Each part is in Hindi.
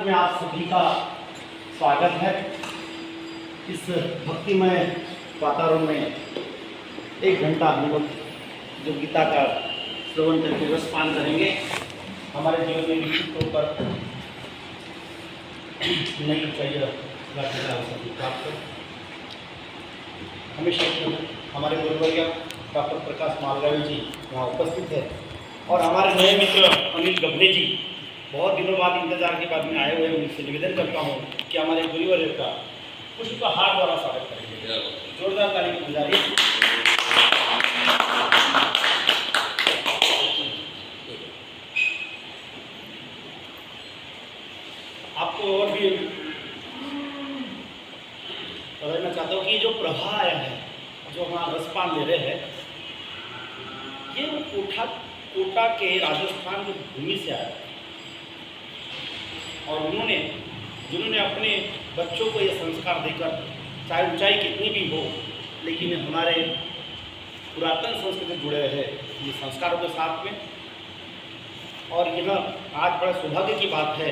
रूप में आप सभी का स्वागत है। इस भक्तिमय वातावरण में 1 घंटा हम लोग जो गीता का श्रवण करके रसपान करेंगे, हमारे जीवन में निश्चित तौर पर नई ऊंचाई प्राप्त कर। हमेशा हमारे गुरुवर्य डॉक्टर प्रकाश मालगावी जी यहाँ उपस्थित है और हमारे नए मित्र अनिल गबने जी बहुत दिनों बाद इंतजार के बाद में आए हुए हैं। उनसे निवेदन करता हूँ कि हमारे गुरुवर्य का पुष्प हार द्वारा स्वागत करेंगे। जोरदार ताली की गुजारिश। आपको और भी बताना चाहता हूँ कि जो प्रभा आया है, जो हमारा रसपान ले रहे हैं, ये कोटा के राजस्थान की भूमि से आया है और जिन्होंने अपने बच्चों को ये संस्कार देकर, चाहे ऊंचाई कितनी भी हो, लेकिन हमारे पुरातन संस्कृति जुड़े हैं ये संस्कारों के साथ में। और यह आज बड़ा सौभाग्य की बात है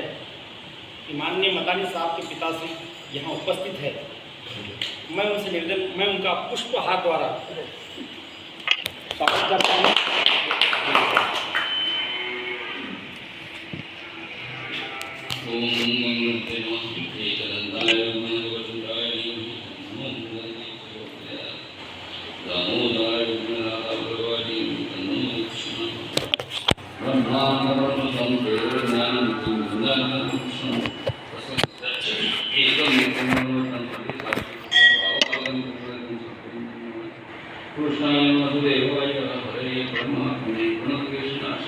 कि माननीय मतानी साहब के पिताश्री यहाँ उपस्थित है। मैं उनसे निवेदन, मैं उनका पुष्पहार द्वारा स्वागत करता हूँ। कृष्णाय वासुदेवाय हरे परमात्मने प्रणतकृष्णाय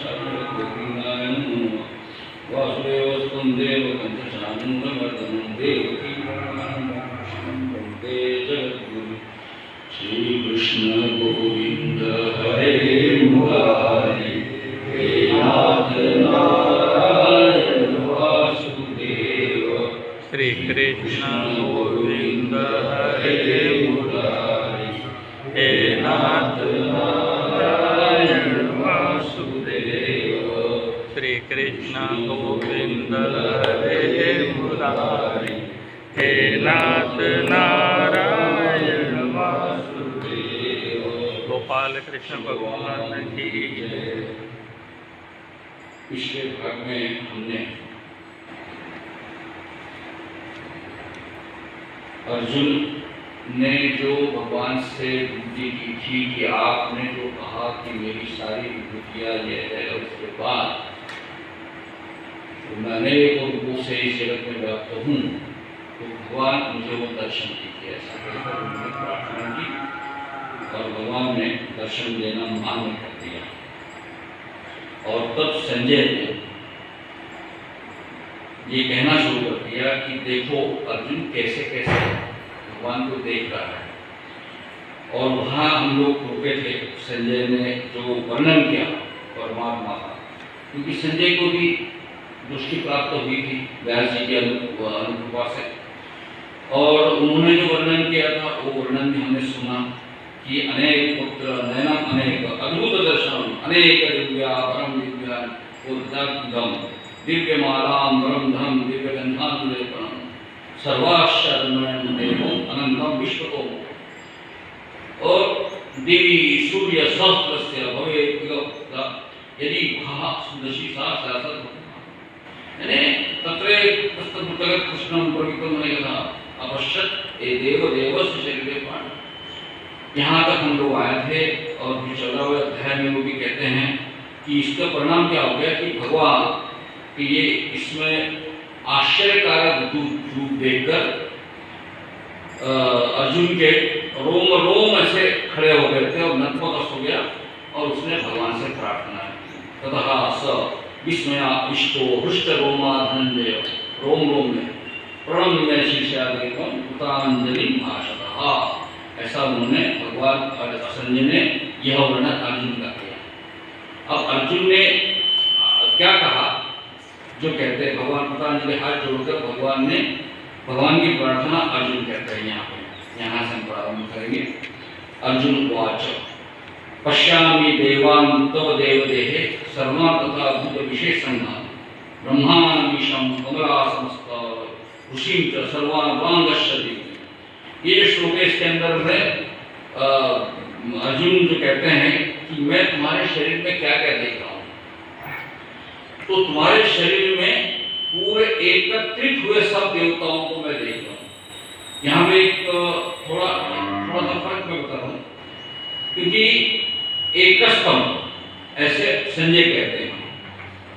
गोपीनाय नमः। वासुदेवस्तं देवकं च शानन्दवर्धनं देवकी परमानन्दं वन्दे जगद्गुरुं। श्रीकृष्ण गोविन्द हरे मुरारी हे नाथ नारायण वासुदेव। श्रीकृष्ण गोविन्द हरे मुरारी हे नाथ नारायण वासुदेव। श्री कृष्ण गोविंद हरे मुरारी हे नाथ नारायण वासुदेव। गोपाल कृष्ण भगवान की। पिछले भाग में हमने अर्जुन ने जो भगवान से विनती की थी कि आपने जो कहा कि मेरी सारी विभूतियाँ ये है, उसके बाद तो मैं अनेक रूपों से इस जगत में व्याप्त हूँ, तो भगवान मुझे वो दर्शन दीजिए, ऐसा कहकर उन्होंने प्रार्थना की और भगवान ने दर्शन देना मान्य कर दिया। और तब संजय ने ये कहना शुरू कर दिया कि देखो अर्जुन कैसे कैसे भगवान को देख रहा है। और वहाँ हम लोग रुके थे, संजय ने जो वर्णन किया परमात्मा का, क्योंकि संजय को भी दृष्टि प्राप्त हुई थी व्यास जी की अनुकृपा से, और उन्होंने जो वर्णन किया था वो वर्णन भी हमने सुना कि अनेक पुत्र नयनम अनेक अद्भुत दर्शन अनेक दिव्या परम दिव्या उद्दम दिव्य मालाम परम धम दिव्य गंधानुलेपनम सर्वाश्चर्यमयं देवं अनंतम विश्वतो। और देवी सूर्य सहस्रस्य भवेत् यदि भा सुदर्शी सा शासत यानी तत्रे तस्तुतलक कृष्णं प्रवितम यथा अवश्यत ए देव देवस्य शरीरे पाठ। यहाँ तक हम लोग आए थे और 14वें अध्याय में वो भी कहते हैं कि इसका परिणाम क्या हो गया कि भगवान कि ये इसमें आश्चर्यकारक रूप देखकर अर्जुन के रोम रोम ऐसे खड़े हो गए थे और नतमस्तक हो गया और उसने भगवान से प्रार्थना की। तथा स विस्मया इष्टो हृष्ट रोमा धनंजय रोम रोम में प्रणम्य शीर्षादेकम कृतांजलि भाषतः। ऐसा उन्होंने भगवान संजय ने यह वर्णन अर्जुन का किया। अब अर्जुन ने क्या कहा, जो कहते हैं भगवान कृतांजलि हाथ जोड़कर भगवान की प्रार्थना अर्जुन कहते हैं। यहाँ से हम प्रारंभ करेंगे। अर्जुन वाच पश्यामि देवान् तव देवदेहे सर्वा तथा भूत विशेषण ब्रह्मांडीशम कमलासनस्थ ऋषिं च सर्वांगांगश्च। ये श्लोक इसके अंदर में अर्जुन जो कहते हैं कि मैं तुम्हारे शरीर में क्या क्या देख रहा हूँ, तो तुम्हारे शरीर में पूरे एकत्रित हुए सब देवताओं को मैं देख रहा हूँ। यहाँ में एक थोड़ा सा फर्क मैं बता रहा हूँ, क्योंकि एक स्तंभ ऐसे संजय कहते हैं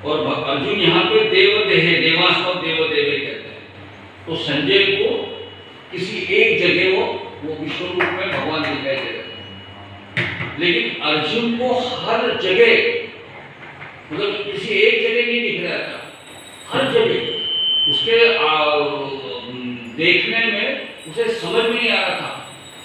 और अर्जुन यहाँ पे देवदेह देवास्तव देवदेव कहते हैं। तो संजय को किसी एक जगह वो विश्व रूप में भगवान दिखाई दे रहे हैं, लेकिन अर्जुन को हर जगह, मतलब किसी एक जगह नहीं दिख रहा था, हर जगह उसके देखने में उसे समझ में नहीं आ रहा था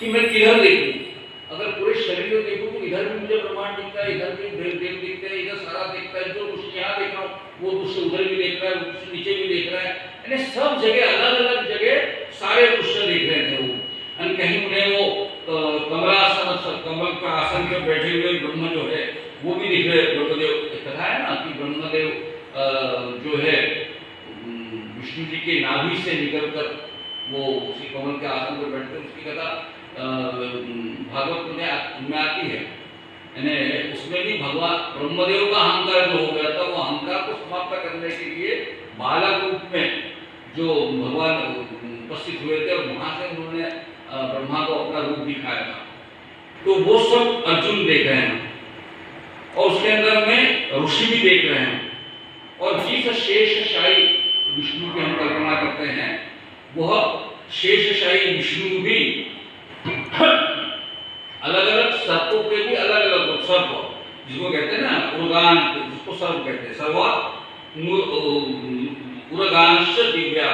कि मैं किधर देखूं। अगर पूरे शरीर को देखूं तो इधर भी मुझे ब्रह्मांड दिखता है, इधर भी देव दिखते हैं, इधर सारा दिखता है, जो कुछ यहाँ देख रहा हूँ वो दृश्य उधर भी देख रहा है, वो दृश्य नीचे भी देख रहा है, यानी सब जगह अलग अलग जगह सारे दृश्य देख रहे थे वो। और कहीं उन्हें वो कमल का आसन पे बैठे हुए ब्रह्म जो है वो भी दिख रहे। ब्रह्मदेव कथा है ना कि ब्रह्मदेव जो है विष्णु जी के नाभि से निकलकर वो उसी कमल के आसन पर बैठते, उसकी कथा भागवत में आती है। यानी उसमें भी भगवान ब्रह्मदेव का अहंकार जो हो गया था, वो अहंकार को समाप्त करने के लिए बालक रूप में जो भगवान उपस्थित हुए थे और वहां से उन्होंने ब्रह्मा को अपना रूप दिखाया था। तो वो सब अर्जुन देख रहे हैं और उसके अंदर में ऋषि भी देख रहे हैं। और जिस शेषशाही विष्णु की हम कल्पना करते हैं, वह शेषशाही विष्णु भी अलग अलग सर्पों के भी अलग अलग सर्प, जिसको कहते हैं ना उर्गान, जिसको सर्प कहते हैं, सर्वा उर्गांश दिव्या,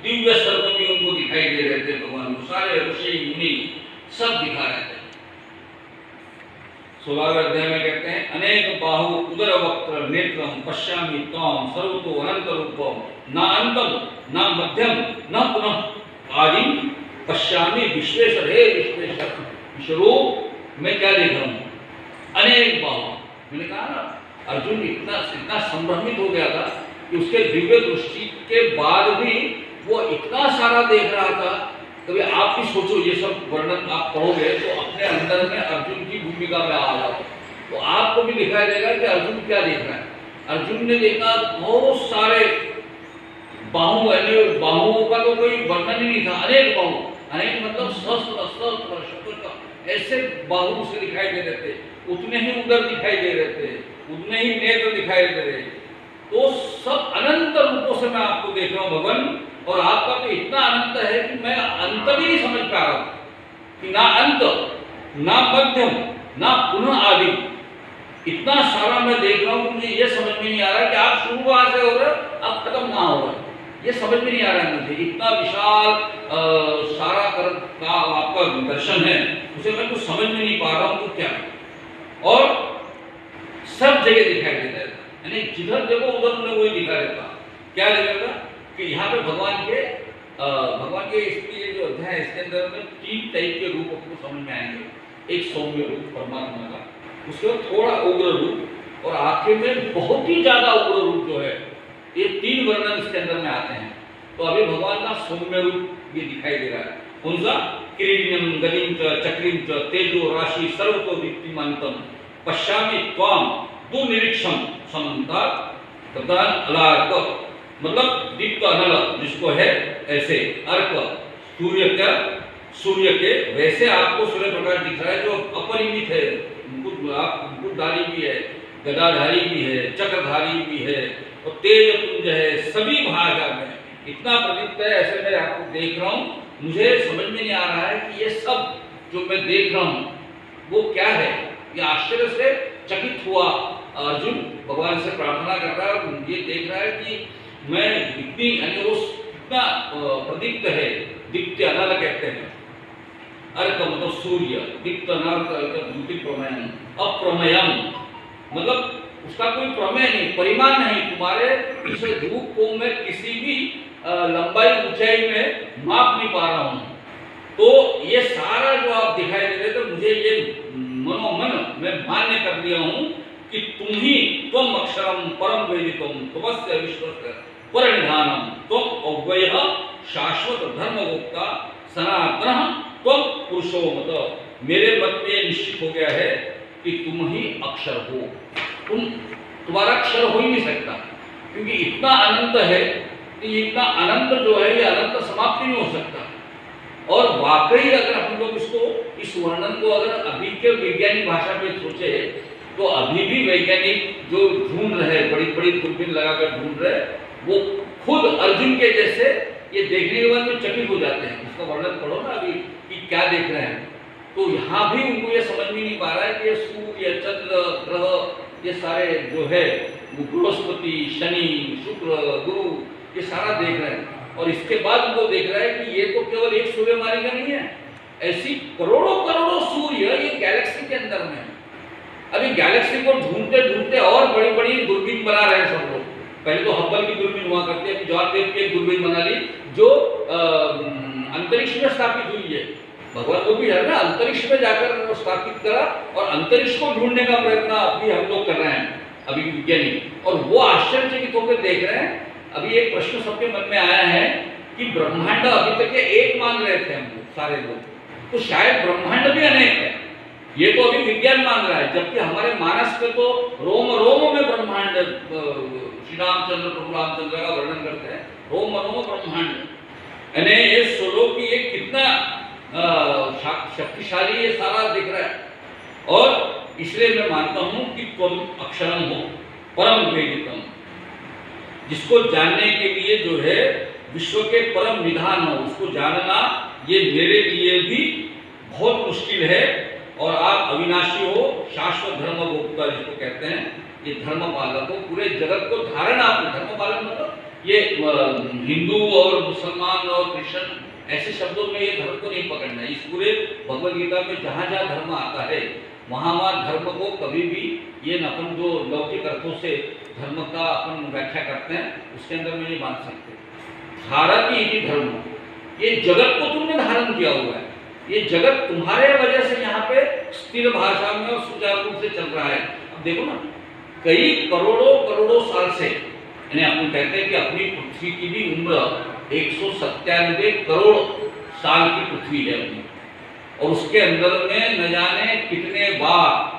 दिव्य सर्प भी उनको दिखाई दे रहे थे भगवान को। सारे ऋषि मुनि सब दिखा रहे थे। 16वें अध्याय में कहते हैं अनेक बाहु उदर वक्त्र नेत्रम पश्यामि त्वां सर्वतो अनंत रूपम न अंतम न मध्यम न पुनः आदि पश्यामि विश्वेश्वर हे विश्वेश्वर। विश्वरूप मैं क्या देख रहा हूँ, अनेक बाहु। मैंने कहा ना अर्जुन इतना संभ्रमित हो गया था कि उसके दिव्य दृष्टि के बाद भी वो इतना सारा देख रहा था। कभी आप भी सोचो, ये सब वर्णन आप पढ़ोगे तो अपने अंदर में अर्जुन की भूमिका में आ जाओ, तो आपको भी दिखाई देगा कि अर्जुन क्या देख रहा है। अर्जुन ने देखा बहुत सारे बाहु, बाहुओं का तो कोई वर्णन ही नहीं था। अनेक बाहु, अनेक मतलब सहस्त्र शतक ऐसे बाहु उसे दिखाई दे रहे थे, उतने ही उदर दिखाई दे रहे थे, उतने ही नेत्र दिखाई दे रहे। तो सब अनंत रूपों से मैं आपको देख रहा हूँ भगवान, और आपका तो इतना अनंत है कि मैं अंत भी नहीं समझ पा रहा हूं कि ना अंत ना मध्यम ना पुनः आदि। इतना सारा मैं देख रहा हूं, मुझे ये समझ में नहीं आ रहा कि आप शुरू कहां से हो रहे अब खत्म ना हो रहा, ये समझ में नहीं आ रहा है मुझे। इतना विशाल सारा का आपका दर्शन है, उसे मैं कुछ समझ में नहीं पा रहा हूं तो क्या। और सब जगह दिखाई देता है, यानी जिधर देखो उधर उन्हें वही दिखा देता। क्या लगेगा कि यहाँ पे भगवान के इसके जो अध्याय है इसके अंदर में 3 टाइप के रूप आपको समझ में आएंगे। एक सौम्य रूप परमात्मा का, उसके बाद थोड़ा उग्र रूप, और आखिर में बहुत ही ज्यादा उग्र रूप जो है। ये 3 वर्णन इसके अंदर में आते हैं। तो अभी भगवान का सौम्य रूप ये दिखाई दे रहा है। कौन सा? किरीटिनम गलिम च चक्रिम च तेजो राशि सर्वतो दीप्तिमंतम पश्यामि त्वां दुर्निरीक्षम समन्ता प्रदान अलार्क, मतलब दीप्त अनल जिसको है ऐसे, अर्क सूर्य के वैसे आपको सूर्य प्रकाश दिख रहा है जो अपरिमित है। मुकुटधारी भी है, गदाधारी भी है, चक्रधारी भी है और तेज पुंज है, सभी भाग में इतना प्रदीप्त है। ऐसे मैं आपको देख रहा हूँ, मुझे समझ में नहीं आ रहा है कि ये सब जो मैं देख रहा हूँ वो क्या है। ये आश्चर्य से चकित हुआ अर्जुन भगवान से प्रार्थना कर रहा है और ये देख रहा है कि मैं इतनी, यानी वो कितना प्रदीप्त है। दीप्त अनल कहते हैं, अर्क मतलब सूर्य, दीप्त अनल द्युति प्रमेयम, अप्रमेयम मतलब उसका कोई प्रमेय नहीं, परिमाण नहीं। तुम्हारे इस धूप को मैं किसी भी लंबाई ऊंचाई में माप नहीं पा रहा हूँ। तो ये सारा जो आप दिखाई दे रहे थे, मुझे ये मनोमन मैं मान्य कर लिया हूँ कि तुम ही त्वम अक्षरम परम वेदितम त्वस्य विश्वस्य परनिधानम त्वम अव्ययः शाश्वत धर्मगोप्ता सनातनः त्वम पुरुषो मत। मेरे मत में निश्चित हो गया है कि तुम ही अक्षर हो। तुम्हारा अक्षर हो ही नहीं सकता, क्योंकि इतना अनंत है कि इतना अनंत जो है ये अनंत समाप्ति नहीं हो सकता। और वाकई अगर हम लोग इसको इस वर्णन को अगर अभी के वैज्ञानिक भाषा में सोचे तो अभी भी वैज्ञानिक जो ढूंढ रहे, बड़ी बड़ी दूरबीन लगाकर ढूंढ रहे, वो खुद अर्जुन के जैसे ये देखने के बाद में चकित हो जाते हैं। इसका वर्णन पढ़ो ना अभी कि क्या देख रहे हैं, तो यहाँ भी उनको ये समझ में नहीं पा रहा है कि ये सूर्य, चंद्र, ग्रह, ये सारे जो है बृहस्पति, शनि, शुक्र, गुरु, ये सारा देख रहे हैं। और इसके बाद उनको देख रहा है कि ये तो केवल एक सूर्य मालिका नहीं है, ऐसी करोड़ों करोड़ों सूर्य ये गैलेक्सी के अंदर में है। अभी गैलेक्सी को ढूंढते ढूंढते और बड़ी बड़ी दूरबीन बना रहे हैं सब लोग। पहले तो हब्बल की दूरबीन हुआ करती है, जॉन वेब की एक दूरबीन बना ली जो अंतरिक्ष में स्थापित हुई है। भगवान को भी है ना, अंतरिक्ष में जाकर स्थापित करा और अंतरिक्ष को ढूंढने का प्रयत्न अभी हम लोग कर रहे हैं, अभी विज्ञानी। और वो आश्चर्यचकित होकर देख रहे हैं। अभी एक प्रश्न सबके मन में आया है कि ब्रह्मांड अभी तक के एक मान रहे थे हम लोग सारे लोग, तो शायद ब्रह्मांड भी अनेक है, ये तो अभी विज्ञान मान रहा है। जबकि हमारे मानस में तो रोम रोम में ब्रह्मांड, श्री रामचंद्र प्रभु रामचंद्र का वर्णन करते हैं, रोम रोम ब्रह्मांड। यानी ये सोलो की ये कितना शक्तिशाली ये सारा दिख रहा है। और इसलिए मैं मानता हूं कि तुम अक्षरम हो परम वेदितम, जिसको जानने के लिए जो है विश्व के परम निधान हो, उसको जानना ये मेरे लिए भी बहुत मुश्किल है। और आप अविनाशी हो, शाश्वत धर्म गोप्ता जिसको कहते हैं, ये धर्म पालक हो, पूरे जगत को धारण आपने। धर्म पालन मतलब ये हिंदू और मुसलमान और क्रिश्चियन ऐसे शब्दों में ये धर्म को नहीं पकड़ना है। इस पूरे भगवद गीता में जहाँ जहाँ धर्म आता है वहाँ वहाँ धर्म को कभी भी ये अपन जो लौकिक अर्थों से धर्म का अपन व्याख्या करते हैं उसके अंदर में नहीं बांध सकते। धारती इति धर्म, ये जगत को तुमने धारण किया हुआ है, ये जगत तुम्हारे वजह से यहाँ पे स्थिर भाषा में और सुचारू रूप से चल रहा है। अब देखो ना, कई करोड़ों करोड़ों साल से, यानी अपन कहते हैं कि अपनी पृथ्वी की भी उम्र 197 करोड़ साल की पृथ्वी है अपनी, और उसके अंदर में न जाने कितने बार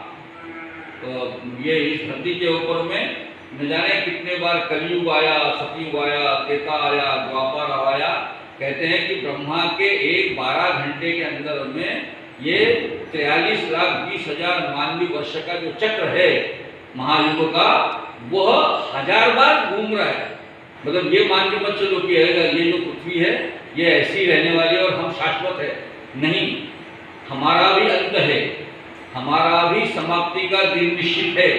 ये इस धरती के ऊपर में न जाने कितने बार कलयुग आया, सतयुग आया, त्रेता आया, द्वापर आया। कहते हैं कि ब्रह्मा के एक 12 घंटे के अंदर में ये 43,20,000 मानवीय वर्ष का जो चक्र है महायुग का, वह 1000 बार घूम रहा है। मतलब ये मान के मत चलो कि ये जो पृथ्वी है ये ऐसी रहने वाली है और हम शाश्वत है, नहीं। हमारा भी अंत है, हमारा भी समाप्ति का दिन निश्चित है।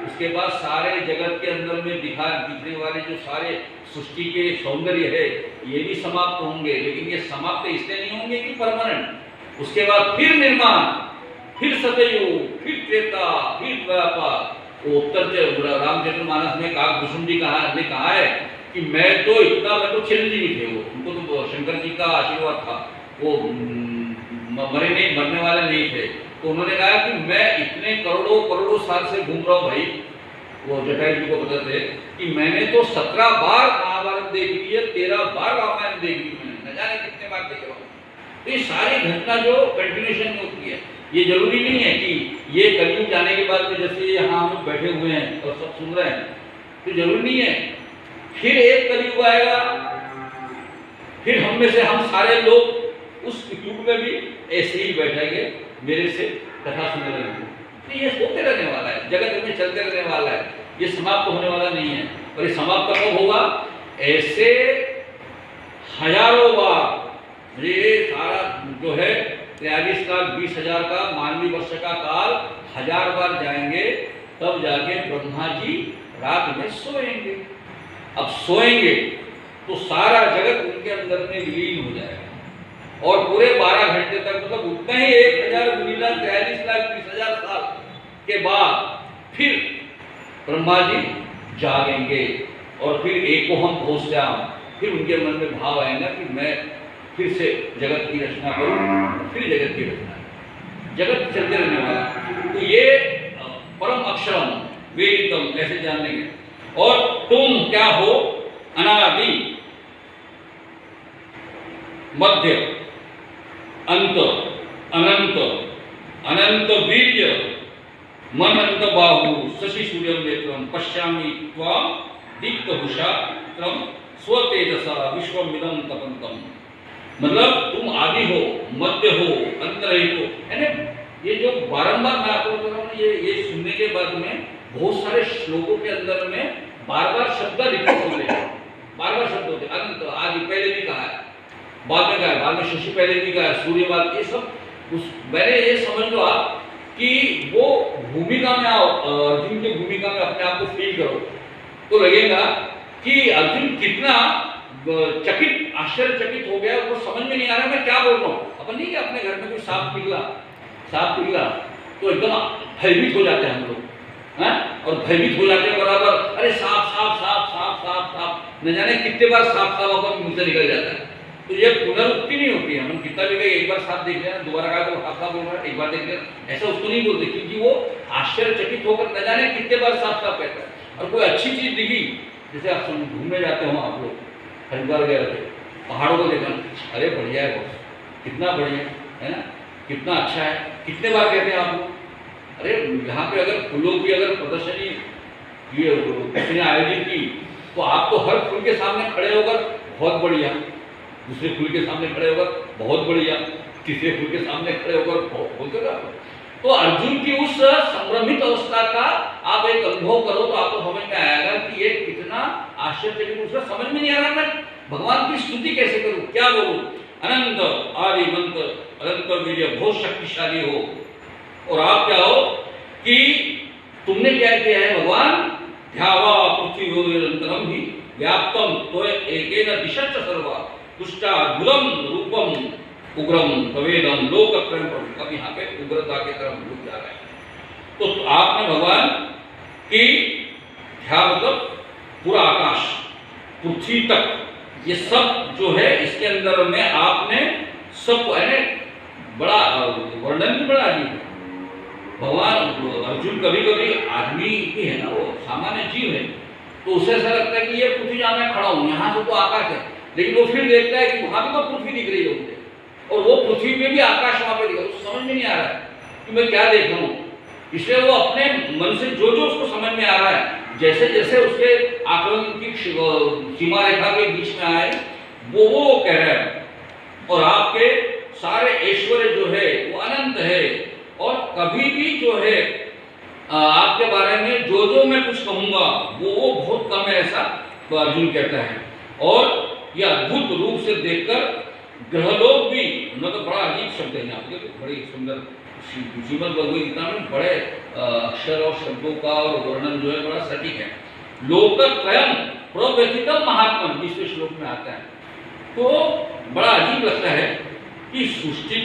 उसके बाद सारे जगत के अंदर में दिखने वाले जो सारे सृष्टि के सौंदर्य है ये भी समाप्त होंगे, लेकिन ये समाप्त इसलिए नहीं होंगे कि परमानेंट। उसके बाद फिर निर्माण, फिर सतयुग, फिर त्रेता, फिर द्वापर। वो उत्तर रामचरितमानस में काकभूषण जी ने कहा है कि मैं तो चिरंजीवी थे, वो उनको तो शंकर जी का आशीर्वाद था, वो मरने वाले नहीं थे। तो उन्होंने कहा कि मैं इतने करोड़ों करोड़ों साल से घूम रहा हूँ भाई, वो जटायु जी को पता थे कि मैंने तो 17 बार महाभारत देख ली है, 13 बार रामायण देख ली, मैंने न जाने कितने बार देख रहा हूँ। तो ये सारी घटना जो कंटिन्यूशन में होती है, ये जरूरी नहीं है कि ये कलयुग जाने के बाद में जैसे यहाँ हम लोग बैठे हुए हैं और सब सुन रहे हैं, तो जरूरी नहीं है फिर एक कलयुग आएगा, फिर हम में से हम सारे लोग उस युग में भी ऐसे ही बैठेंगे, मेरे से कथा सुनने लगेंगे। तो ये होते रहने वाला है, जगत में चलते रहने वाला है, ये समाप्त होने वाला नहीं है। और ये समाप्त कब होगा? ऐसे हजारों बार ये सारा जो है 43,20,000 का मानवीय वर्ष का काल 1000 बार जाएंगे, तब जाके ब्रह्मा जी रात में सोएंगे। अब सोएंगे तो सारा जगत उनके अंदर में विलीन हो जाएगा, और पूरे 12 घंटे तक, मतलब उतना ही 1000 गुणिला 43,20,000 साल के बाद फिर ब्रह्मा जी जागेंगे, और फिर एको हम भोस्याम, फिर उनके मन में भाव आएगा कि मैं फिर से जगत की रचना करूं, फिर जगत की रचना, जगत चलते रहने वाला। तो ये परम अक्षरम वेदितम ऐसे जान लेंगे। और तुम क्या हो, अनादि, मध्य, अंत, अनंत, अनंत वीर्य, मन अंत बाहु, शशि सूर्यम नेत्रम, पश्यामि त्वाम दीप्तभूषा त्रम स्वतेजसा विश्वमिदं तपन्तम। मतलब तुम आदि हो, मध्य हो, अंत रहित हो। यानी ये जो बारंबार मैं आपको बता रहा हूँ, ये सुनने के बाद में बहुत सारे श्लोकों के अंदर में बार-बार शब्द रिपीट होते हैं, बार-बार शब्द होते हैं। अनंत, आदि पहले भी कहा है, बाद में कहा है, बाद में शशि पहले भी कहा है, सूर्य बाद, ये सब मैंने ये समझ लो आप कि वो भूमिका में आओ, अर्जुन की भूमिका में अपने आप को फील करो तो लगेगा कि अर्जुन कितना चकित, आश्चर्यचकित हो गया, वो समझ में नहीं आ रहा मैं क्या बोल रहा हूँ। अपन नहीं कि अपने घर में कोई सांप निकला तो एकदम भयभीत हो जाते हैं हम लोग, हैं, और भयभीत हो जाते हैं बराबर, अरे सांप सांप सांप सांप सांप सांप, न जाने कितने बार सांप अपन मुंह से निकल जाता है। तो ये पुनरुक्ति नहीं होती है, हम कितना भी कहे एक बार सांप देख लिया, दोबारा कहा तो सांप बोल रहा है, एक बार देख लिया, ऐसा उसको नहीं बोलते, क्योंकि वो आश्चर्यचकित होकर न जाने कितने बार सांप कहता है। और कोई अच्छी चीज दिखी, जैसे आप घूमने जाते हो, आप लोग हरिद्वार गए थे, पहाड़ों को देखा, अरे बढ़िया है बॉस, कितना बढ़िया है ना, कितना अच्छा है, कितने बार कहते हैं आप लोग। अरे यहाँ पे अगर फूलों की अगर प्रदर्शनी ये किसी ने आयोजित की तो आप तो हर फूल के सामने खड़े होकर बहुत बढ़िया, दूसरे फूल के सामने खड़े होकर बहुत बढ़िया, तीसरे फूल के सामने खड़े होकर बोलते हो। तो अर्जुन की उस संभ्रमित अवस्था का आप एक अनुभव करो तो आपको समझ में आएगा कि ये कितना आश्चर्यचकित, उसका समझ में नहीं आ रहा मैं भगवान की स्तुति कैसे करूं, क्या बोलूं। अनंत, आदि, मंत, अनंत वीर्य, बहुत शक्तिशाली हो, और आप क्या हो कि तुमने क्या किया है भगवान, ध्यावा पृथ्वीरंतरम ही व्याप्तम तो एकेन दिशा च सर्वा तुष्टा अद्भुतम रूपम उग्रम तवेदम लोकत्रयम। अब यहाँ पे उग्रता के तरफ रुक जा रहा है। तो आपने भगवान की ध्यान, मतलब पूरा आकाश, पृथ्वी तक, ये सब जो है इसके अंदर में आपने सब बड़ा वर्णन भी बड़ा अजीब है। भगवान अर्जुन कभी कभी आदमी ही है ना, वो सामान्य जीव है, तो उसे ऐसा लगता है कि ये पृथ्वी जहाँ मैं खड़ा हूँ यहाँ से तो आकाश है, लेकिन वो फिर देखता है कि वहां भी तो पृथ्वी दिख रही है उसे, और वो पृथ्वी में भी आकाश वहां पे दिख रहा है, उसको समझ में नहीं आ रहा है कि मैं क्या देख रहा हूँ। इसलिए वो अपने मन से जो जो उसको समझ में आ रहा है, जैसे जैसे उसके आकलन की सीमा रेखा के बीच में आए वो कह रहा है। और आपके सारे ऐश्वर्य जो है वो अनंत है, और कभी भी जो है आपके बारे में जो जो मैं कुछ कहूंगा वो बहुत कम है, ऐसा तो अर्जुन कहता है। और यह अद्भुत रूप से देखकर ग्रहलोक भी, मतलब बड़ा अजीब शब्द है यहाँ पे, बड़ी सुंदर श्रीमद् भगवद गीता में बड़े अक्षर और शब्दों का और वर्णन जो है बड़ा सटीक है। लोकत्रयम प्रव्यथितम महात्मन 20वें श्लोक में आता है। तो बड़ा अजीब लगता है कि सृष्टि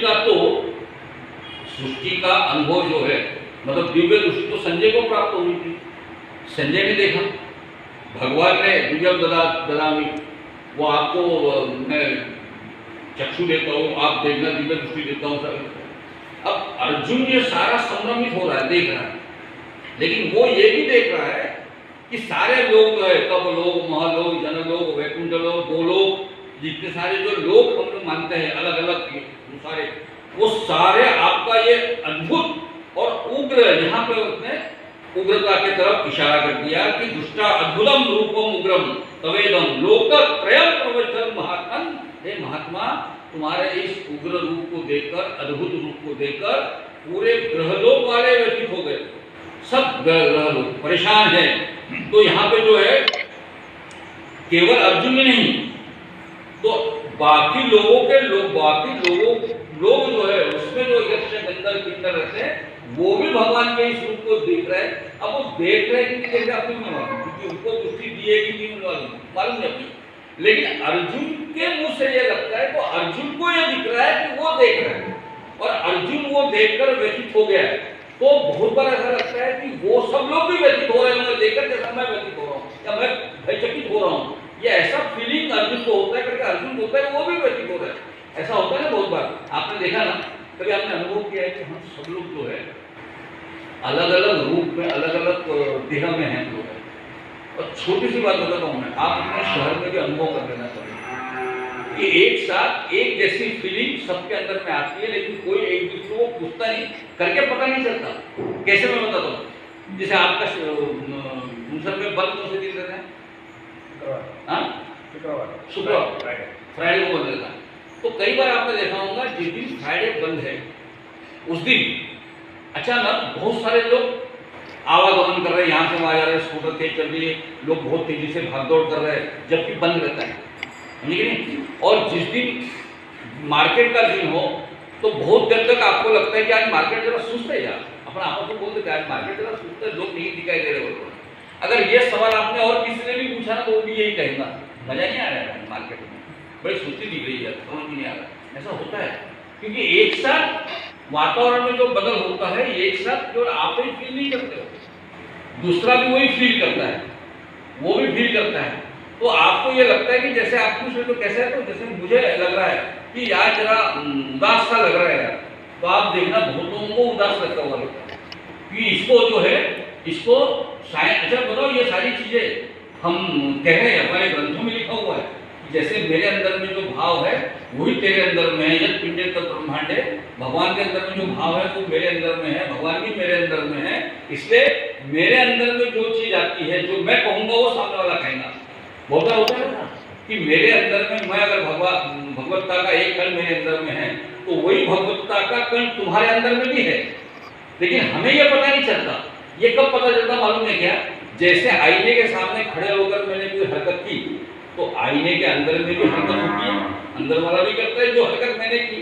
का अनुभव जो है, मतलब दिव्य दृष्टि तो संजय को प्राप्त हुई थी, संजय ने देखा, भगवान ने दिव्यम ददामी, वो आपको मैं चक्षु देता हूँ, आप देखना, दिव्य दृष्टि देता हूँ सब। अब अर्जुन ये सारा संभ्रमित हो रहा है, देख रहा है, लेकिन वो ये भी देख रहा है कि सारे लोग जो है, तप लोग, महलोक, जनलोक, वैकुंठ लोक, गोलोक, जितने सारे जो लोग हम लोग मानते हैं अलग अलग सारे, वो सारे आपका ये अद्भुत और उग्र, यहाँ पे उसने उग्रता की तरफ इशारा कर दिया कि दुष्टा अद्भुतम रूपम उग्रम तवेदम लोकत्रयम प्रवचन महात्मन। हे महात्मा, तुम्हारे इस उग्र रूप को देखकर, अद्भुत रूप को देखकर पूरे ग्रहलोक वाले व्यतीत हो गए, सब ग्रहलोक परेशान है। तो यहाँ पे जो है केवल अर्जुन ही नहीं, तो बाकी लोगों के लोग जो है उसमें जो यक्ष गंधर्व किन्नर रहते हैं वो भी भगवान के इस रूप को देख रहे हैं। अब वो देख रहे हैं कि कैसे अपनी मालूम, क्योंकि उनको दृष्टि दिए कि नहीं मालूम नहीं अपनी, लेकिन अर्जुन के मुंह से ये लगता है, तो अर्जुन को ये दिख रहा है कि वो देख रहे हैं, और अर्जुन वो देखकर व्यतीत हो गया है। तो बहुत बार ऐसा लगता है कि वो सब लोग भी व्यतीत हो रहे हैं देखकर, जैसा मैं व्यतीत हो रहा हूँ या मैं भयचकित हो रहा हूँ, ये ऐसा फीलिंग अर्जुन को होता है, करके अर्जुन बोलता है वो भी व्यतीत हो रहा है। ऐसा होता है ना बहुत बार, आपने देखा ना, कभी आपने अनुभव किया है कि हम सब लोग जो है अलग अलग रूप में, अलग अलग देह में हैं लोग। और छोटी सी बात बताता हूँ मैं, आप अपने शहर में भी अनुभव कर लेना चाहिए कि एक साथ एक जैसी फीलिंग सबके अंदर में आती है, लेकिन कोई एक दूसरे को पूछता नहीं, करके पता नहीं चलता। कैसे मैं बताता हूँ, जैसे आपका मुसलमान में बंद कौन से दिन रहता है? शुक्रवार, फ्राइडे को बंद रहता है। तो कई बार आपने देखा होगा जिस दिन फ्राइडे बंद है उस दिन अचानक बहुत सारे लोग आवागमन कर रहे हैं, यहाँ से वहाँ जा रहे हैं, स्कूटर तेज चल रही है, लोग बहुत तेजी से भागदौड़ कर रहे हैं, जबकि बंद रहता है, समझे नहीं? और जिस दिन मार्केट का दिन हो तो बहुत देर तक आपको लगता है कि आज मार्केट जरा सुस्त है यार, अपना आपस में बोलते हैं आज मार्केट जरा सुस्त है, लोग नहीं दिखाई दे रहे। अगर ये सवाल आपने और किसी ने भी पूछा ना तो वो भी यही कहेगा, मजा नहीं आ रहा है मार्केट में, बड़ी सुस्ती दिख रही है, समझ नहीं आ रहा। ऐसा होता है क्योंकि एक साथ वातावरण में जो बदल होता है, एक साथ जो आप ही फील नहीं करते हो, दूसरा भी वही फील करता है, वो भी फील करता है। तो आपको ये लगता है कि जैसे आप पूछ रहे तो कैसे है, तो जैसे मुझे लग रहा है कि यार जरा उदास सा लग रहा है यार, तो आप देखना बहुत लोगों को उदास लगता हुआ लगता है कि इसको जो है इसको अच्छा बताओ, ये सारी चीजें हम कह रहे हैं, हमारे ग्रंथों में लिखा हुआ है जैसे मेरे अंदर में जो भाव है वही तेरे अंदर में है, यद पिंडे तद ब्रह्मांड है, भगवान के अंदर में जो भाव है वो मेरे अंदर में है, भगवान भी मेरे अंदर में है। इसलिए मेरे अंदर में जो चीज आती है, जो मैं कहूंगा वो सामने वाला कहेगा। बहुत होता है ना कि मेरे अंदर में मैं अगर भगवत्ता का एक कण मेरे अंदर में है तो वही भगवत्ता का कण तुम्हारे अंदर में भी है, लेकिन हमें यह पता नहीं चलता। ये कब पता चलता मालूम है क्या? जैसे आईने के सामने खड़े होकर मैंने कोई हरकत की तो आईने के अंदर में भी हरकत होती है, अंदर वाला भी करता है जो हरकत मैंने की।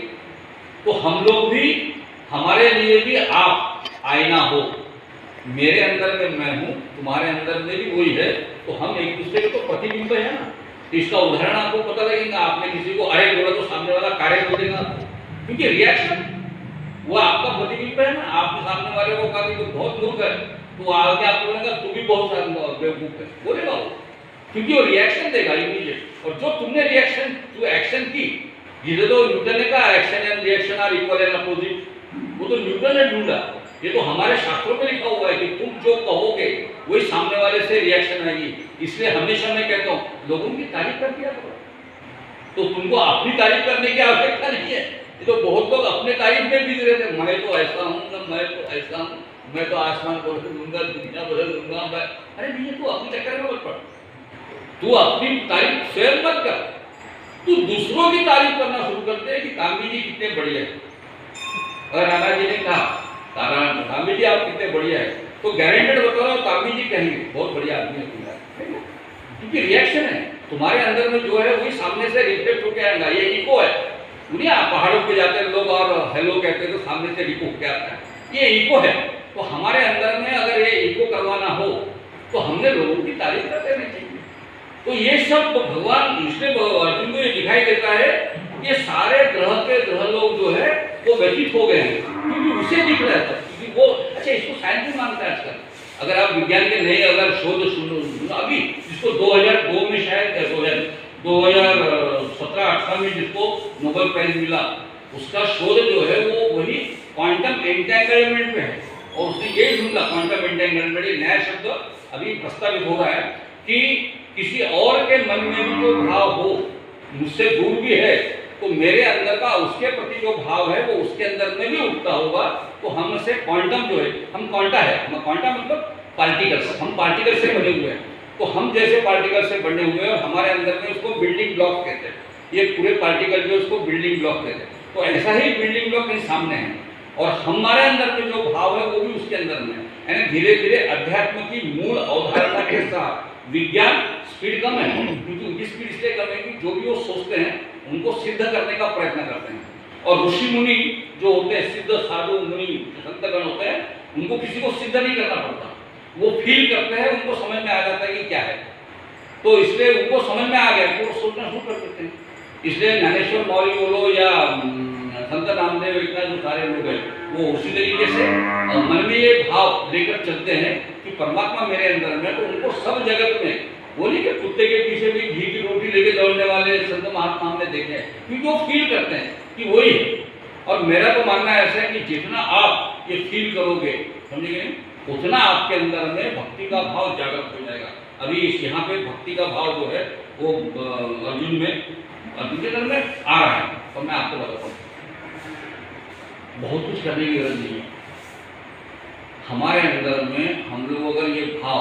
तो हम लोग भी, हमारे लिए भी आप आईना हो, मेरे अंदर में मैं हूँ, तुम्हारे अंदर में भी वही है, तो हम एक दूसरे के तो प्रतिबिंब है ना। तो इसका उदाहरण आपको पता लगेगा, आपने किसी को अरे बोला तो सामने वाला कार्य बोल देगा, क्योंकि रिएक्शन वो आपका प्रतिबिंब है ना। आपने सामने वाले को कहा कि तो बहुत मूर्ख है, तो आगे आपको बोलेगा तू भी बहुत बेवकूफ है, बोलेगा वो, क्योंकि वो रिएक्शन देगा इमीडिएट। और जो तुमने रिएक्शन, जो एक्शन की, ये तो न्यूटन ने कहा action and reaction are equal and opposite, वो तो न्यूटन ने ढूंढा। ये तो हमारे शास्त्रों में लिखा हुआ है कि तुम जो कहोगे वही सामने वाले से रिएक्शन आएगी। इसलिए हमेशा मैं कहता हूँ लोगों की तारीफ कर दिया करो, तो तुमको अपनी तारीफ करने की आवश्यकता नहीं है। ये तो बहुत लोग अपने तारीफ में बीत रहे थे, मैं तो ऐसा हूँ ना, मैं तो ऐसा हूँ, मैं तो आसमान को दूंगा, दुनिया बदल दूंगा मैं। अरे भैया तू अपने चक्कर में मत पड़, तू अपनी तारीफ स्वयं मत कर, तू दूसरों की तारीफ करना शुरू करते हैं कि कामी जी कितने बढ़िया है। अगर राणा जी ने कहा कामी जी आप कितने बढ़िया है, तो गारंटेड बता रहा हूँ कामी जी कहेंगे बहुत बढ़िया आदमी है, क्योंकि रिएक्शन है तुम्हारे अंदर में जो है वही सामने से रिफ्लेक्ट होकर आएगा। ये इको है, दुनिया पहाड़ों पे जाते हैं लोग और हेलो कहते हैं तो सामने से इको क्या आता है, ये इको है। तो हमारे अंदर में अगर ये इको करवाना हो तो हमने लोगों की तारीफ कर देनी चाहिए। तो ये सब भगवान इसलिए अर्जुन को ये दिखाई देता है, ये सारे ग्रह के ग्रह लोग जो है वो व्यतीत हो गए हैं, क्योंकि उसे दिख रहा है, क्योंकि वो अच्छा इसको साइंस भी मानता है आजकल। अगर आप विज्ञान के नए अगर शोध सुनो अभी, जिसको 2002 में शायद 2017-18 में जिसको नोबेल प्राइज मिला, उसका शोध जो है वो वही क्वांटम एंटेंगलमेंट में है। और उसने ये ढूंढा क्वांटम एंटेंगलमेंट, ये नया शब्द अभी प्रस्तावित हो रहा है कि किसी और के मन में भी जो भाव हो, मुझसे दूर भी है, तो मेरे अंदर का उसके प्रति जो भाव है वो उसके अंदर में भी उठता होगा। तो हम से क्वांटम जो है, हम क्वांटा है, हम क्वांटा मतलब पार्टिकल्स, हम पार्टिकल से बने हुए हैं। तो हम जैसे पार्टिकल से बने हुए हैं, हमारे अंदर में उसको बिल्डिंग ब्लॉक कहते हैं, ये पूरे पार्टिकल जो उसको बिल्डिंग ब्लॉक कहते हैं। तो ऐसा ही बिल्डिंग ब्लॉक कहीं सामने है और हमारे अंदर में जो भाव है वो भी उसके अंदर में है। यानी धीरे धीरे अध्यात्म की मूल अवधारणा के साथ विज्ञान स्पीड कम है, क्योंकि उनकी स्पीड इसलिए कम है कि जो भी वो सोचते हैं उनको सिद्ध करने का प्रयत्न करते हैं। और ऋषि मुनि जो होते हैं, सिद्ध साधु मुनि संतगण होते हैं, उनको किसी को सिद्ध नहीं करना पड़ता, वो फील करते हैं, उनको समझ में आ जाता है कि क्या है। तो इसलिए उनको समझ में आ गया कि वो सोचना शुरू कर देते हैं। इसलिए ज्ञानेश्वर मौर्य बोलो या संत नामदेव, इतना जो सारे लोग हैं वो उसी तरीके से मन में ये भाव लेकर चलते हैं कि परमात्मा मेरे अंदर में। तो उनको सब जगत में वो नहीं कि कुत्ते के पीछे भी घी की रोटी लेके दौड़ने वाले संत महात्मा हमने देखे हैं, क्योंकि वो फील करते हैं कि वही है। और मेरा तो मानना ऐसा है कि जितना आप ये फील करोगे, समझे नहीं, उतना आपके अंदर में भक्ति का भाव जागृत हो जाएगा। अभी यहाँ पे भक्ति का भाव जो है वो अर्जुन के अंदर में आ रहा है। और मैं आपको बताता हूँ, बहुत कुछ करने की जरूरत नहीं है। हमारे अंदर में हम लोग अगर ये भाव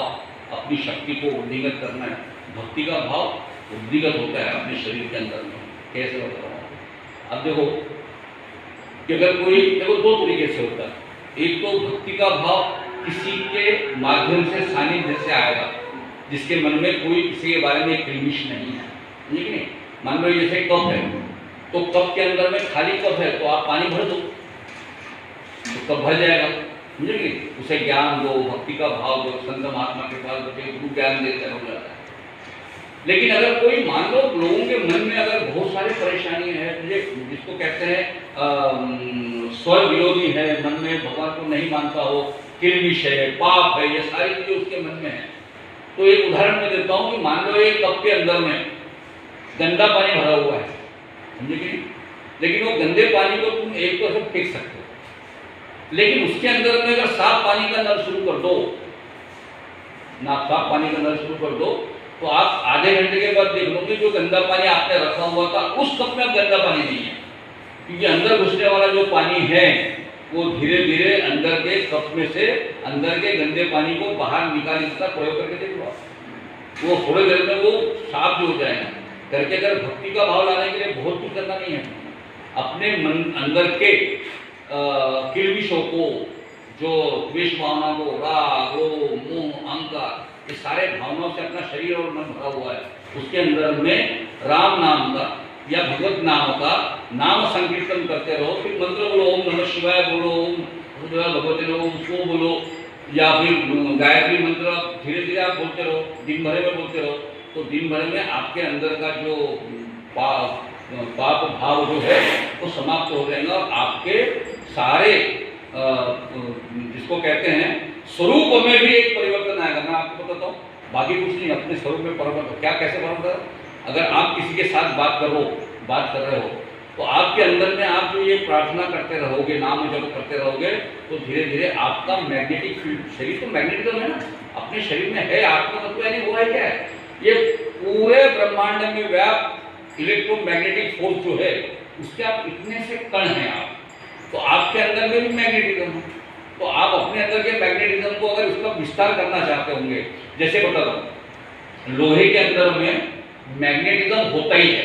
अपनी शक्ति को वृद्धिगत करना है, भक्ति का भाव वृद्धिगत होता है अपने शरीर के अंदर में। कैसे बता रहा हूँ, अब देखो कि अगर कोई, देखो दो तरीके से होता है। एक तो भक्ति का भाव किसी के माध्यम से, सानिध्य से आएगा, जिसके मन में कोई किसी के बारे में क्लेमिश नहीं है, ठीक है। मान लो जैसे कप है, तो कप के अंदर में खाली कप है, तो आप पानी भर दो तो कप भर जाएगा, समझे। उसे ज्ञान दो, भक्ति का भाव दो, संत महात्मा के पास बैठे गुरु ज्ञान देते हो जाता है। लेकिन अगर कोई, मान लो लोगों के मन में अगर बहुत सारी परेशानियां हैं, जिसको कहते हैं स्वर विरोधी है, मन में भगवान को नहीं मानता हो, किलबिश है, पाप है, ये सारी चीजें उसके मन में है, तो एक उदाहरण मैं देता हूँ कि मान लो एक कप के अंदर में गंदा पानी भरा हुआ है, समझे कि नहीं। लेकिन वो गंदे पानी को तुम एक तो सब फेंक सकते हो, लेकिन उसके अंदर में अगर साफ पानी का नल शुरू कर दो ना, साफ पानी का नल शुरू कर दो, तो आप आधे घंटे के बाद देख लोगे जो गंदा पानी आपने रखा हुआ था उस कप में अब गंदा पानी नहीं है, क्योंकि अंदर घुसने वाला जो पानी है वो धीरे धीरे अंदर के कप में से अंदर के गंदे पानी को बाहर निकालने का प्रयोग करके देख लो, वो थोड़ी देर में वो साफ भी हो जाएगा करके। अगर भक्ति का भाव लाने के लिए बहुत कुछ करना नहीं है, अपने मन अंदर के किलबिशों को, जो द्वेष भावना को, राग, मोह, अहंकार, ये सारे भावनाओं से अपना शरीर और मन भरा हुआ है, उसके अंदर में राम नाम का या भगवत नाम का नाम संकीर्तन करते रहो। फिर मंत्र बोलो, ओम नमः शिवाय बोलो, ओम भगवते नमः, उसको बोलो, या फिर गायत्री मंत्र धीरे धीरे आप बोलते रहो, दिन भर में बोलते रहो, तो दिन भर में आपके अंदर का जो पाप भाव जो है वो समाप्त हो जाएगा और आपके सारे जिसको कहते हैं स्वरूप में भी एक परिवर्तन आएगा। मैं आपको बताता हूँ, बाकी कुछ नहीं, अपने स्वरूप में परिवर्तन। क्या, कैसे परिवर्तन? अगर आप किसी के साथ बात कर रहे हो, तो आपके अंदर में आप जो ये प्रार्थना करते रहोगे, नाम जप करते रहोगे, तो धीरे धीरे आपका मैग्नेटिक फील्ड, शरीर तो मैग्नेटिज्म है ना, अपने शरीर में है, आत्मा तत्व यानी वो है क्या है, ये पूरे ब्रह्मांड में व्याप्त इलेक्ट्रोमैग्नेटिक फोर्स जो है, उसके आप इतने से कण हैं आप, तो आपके अंदर में भी मैग्नेटिज्म है। तो आप अपने अंदर के मैग्नेटिज्म को अगर उसका विस्तार करना चाहते होंगे, जैसे बता दो, लोहे के अंदर में मैग्नेटिज्म होता ही है,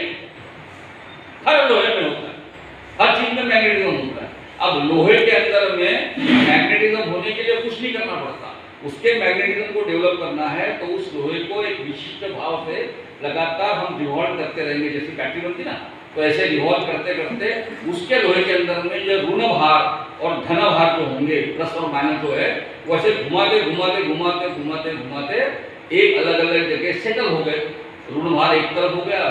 हर लोहे में होता है, हर चीज में मैग्नेटिज्म होता है। अब लोहे के अंदर में मैग्नेटिज्म होने के लिए कुछ नहीं करना पड़ता, उसके मैग्नेटिज्म को डेवलप करना है तो उस लोहे को एक विशिष्ट भाव से लगातार हम रिवॉल्व करते रहेंगे, जैसे बैटरी बनती ना, तो ऐसे रिवॉल्व करते करते उसके लोहे के अंदर में ये ऋण भार और धन भार जो होंगे, प्लस और माइनस जो है, वैसे घुमाते घुमाते घुमाते घुमाते घुमाते एक अलग अलग जगह सेटल हो गए। ऋण भार एक तरफ हो गया,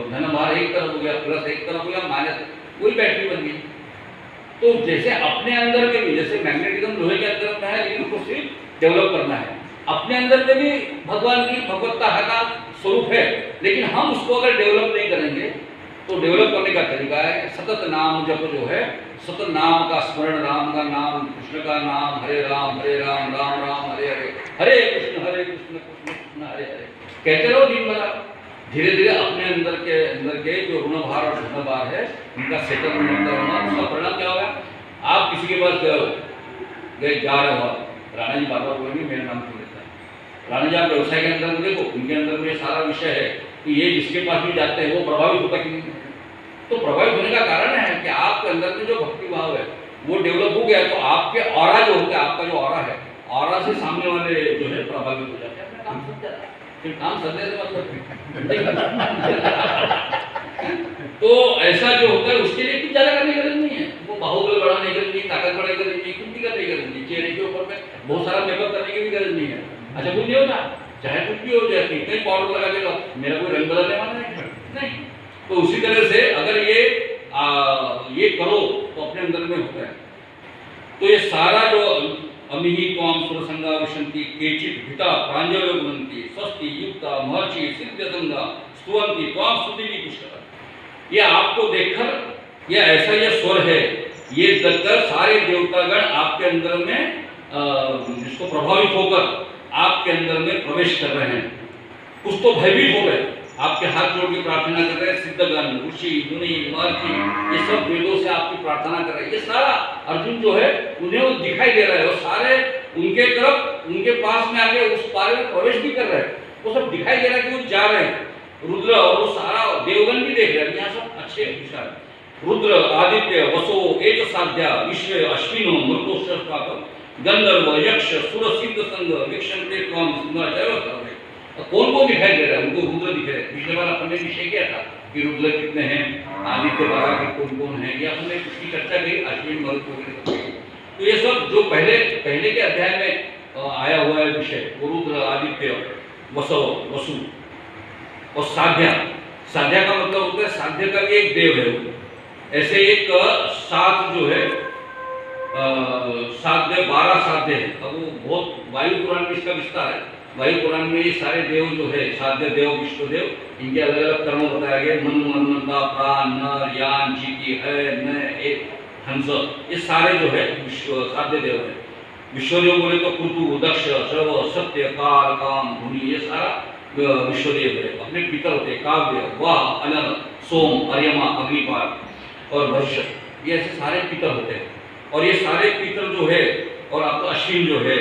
धन भार एक तरफ हो गया, प्लस एक तरफ हो गया, माइनस, वही बैटरी बन गई। तो जैसे अपने अंदर में भी, जैसे मैग्नेटिज्म लोहे के अंदर में है, लेकिन उसको सिर्फ डेवलप करना है, अपने अंदर में भी भगवान की भगवत्ता का स्वरूप है, लेकिन हम उसको अगर डेवलप नहीं करेंगे तो डेवलप करने का तरीका है सतत नाम जप जो है, सतत नाम का स्मरण, राम का नाम, कृष्ण का नाम, हरे राम राम राम हरे हरे, हरे कृष्ण कृष्ण कृष्ण हरे हरे कहते रहो दिन भर। धीरे धीरे अपने अंदर के जो ऋण भार और धन भार है उनका सेटलमेंट होता रहना। उसका परिणाम क्या होगा? आप किसी के पास गए जा रहे हो, राणा जी बार बार बोलेंगे मेरा नाम क्यों लेता है, राणा जी आप व्यवसाय के अंदर देखो, उनके अंदर में सारा विषय है कि ये जिसके पास भी जाते हैं वो प्रभावित होता कि नहीं। तो प्रभावित होने का कारण है कि आपके अंदर में जो भक्ति भाव है वो डेवलप हो गया, तो आपके ऑरा जो होता है, आपका जो ऑरा है, ऑरा से सामने वाले जो है प्रभावित हो जाते हैं, अपना काम सब जाता है। फिर काम करने से मतलब तो ऐसा जो होता है उसके लिए कुछ ज्यादा करने की जरूरत नहीं है, वो बाहुबल बढ़ाने की जरूरत नहीं, ताकत बढ़ाने की जरूरत नहीं, कुछ भी करने की जरूरत नहीं, चेहरे के ऊपर में बहुत सारा मेकअप करने की भी जरूरत नहीं है। अच्छा कुछ नहीं होता, चाहे कुछ भी हो जाए, कहीं पाउडर लगा के तो मेरा कोई रंग बदलने वाला नहीं। तो उसी तरह से अगर ये करो तो अपने अंदर में होता है। तो ये सारा जो अमिहि त्वाम सुरसंगा विशंति केचित हिता प्रांजलो गुणंति स्वस्ति युक्ता महर्षि सिद्धसंगा स्तुवंति त्वाम स्तुति पुष्कर, ये आपको देखकर ये ऐसा ये स्वर है ये देखकर सारे देवतागण आपके अंदर में जिसको प्रभावित होकर आपके अंदर में प्रवेश कर रहे हैं। कुछ तो भयभीत हो गए, आपके हाथ जोड़ के प्रार्थना कर रहे हैं। सिद्धगण, ऋषि, मुनि, महर्षि, ये सब वेदों से आपकी प्रार्थना कर रहे हैं। ये सारा अर्जुन जो है उन्हें वो दिखाई दे रहा है, और सारे उनके तरफ, उनके पास में आके उस पार में प्रवेश भी कर रहे हैं। वो सब दिखाई दे रहा है कि वो जा रहे हैं। रुद्र और वो सारा देवगण भी देख रहे हैं। यहाँ सब अच्छे विचार, रुद्र, आदित्य, वसो, एक साध्या, विश्व, अश्विनो, मृतोष्पाक, गंधर्व, यक्ष, सुर, सिद्ध संग, वीक्षण कौन कौन दिखाई दे रहा है? उनको रुद्र दिख रहे हैं। पिछले बार अपन ने विषय किया था कि रुद्र कितने हैं, आदित्य 12 के कौन कौन है, ये हमने उसकी चर्चा की, अश्विन, मरुत वगैरह। तो ये सब जो पहले के अध्याय में आया हुआ है विषय, वो रुद्र, आदित्य, वसव, वसु और साध्या। साध्या का मतलब होता है, साध्य का भी एक देव है वो। ऐसे एक सात जो है साध्य, 12 साध्य है। अब वो बहुत वायु पुराण में इसका विस्तार है। वायु पुराण में ये सारे देव जो है, साध्य देव, विश्व देव, इनके अलग अलग कर्म बताया गया। मनु, मनमंता, प्राण, नर, यान, चीटी, है, न, एक, हंस, ये सारे जो है विश्व साध्य देव है। विश्वदेव बोले तो क्रतु, दक्ष, श्रव, सत्य, काल, काम, धुनि, ये सारा विश्वदेव है। अपने पितर होते हैं, काव्य, वाह, अनल, सोम, अर्यमा, अग्निपाल और वर्ष, ये ऐसे सारे पितर होते हैं। और ये सारे पितर जो है, और आपका अश्विन जो है,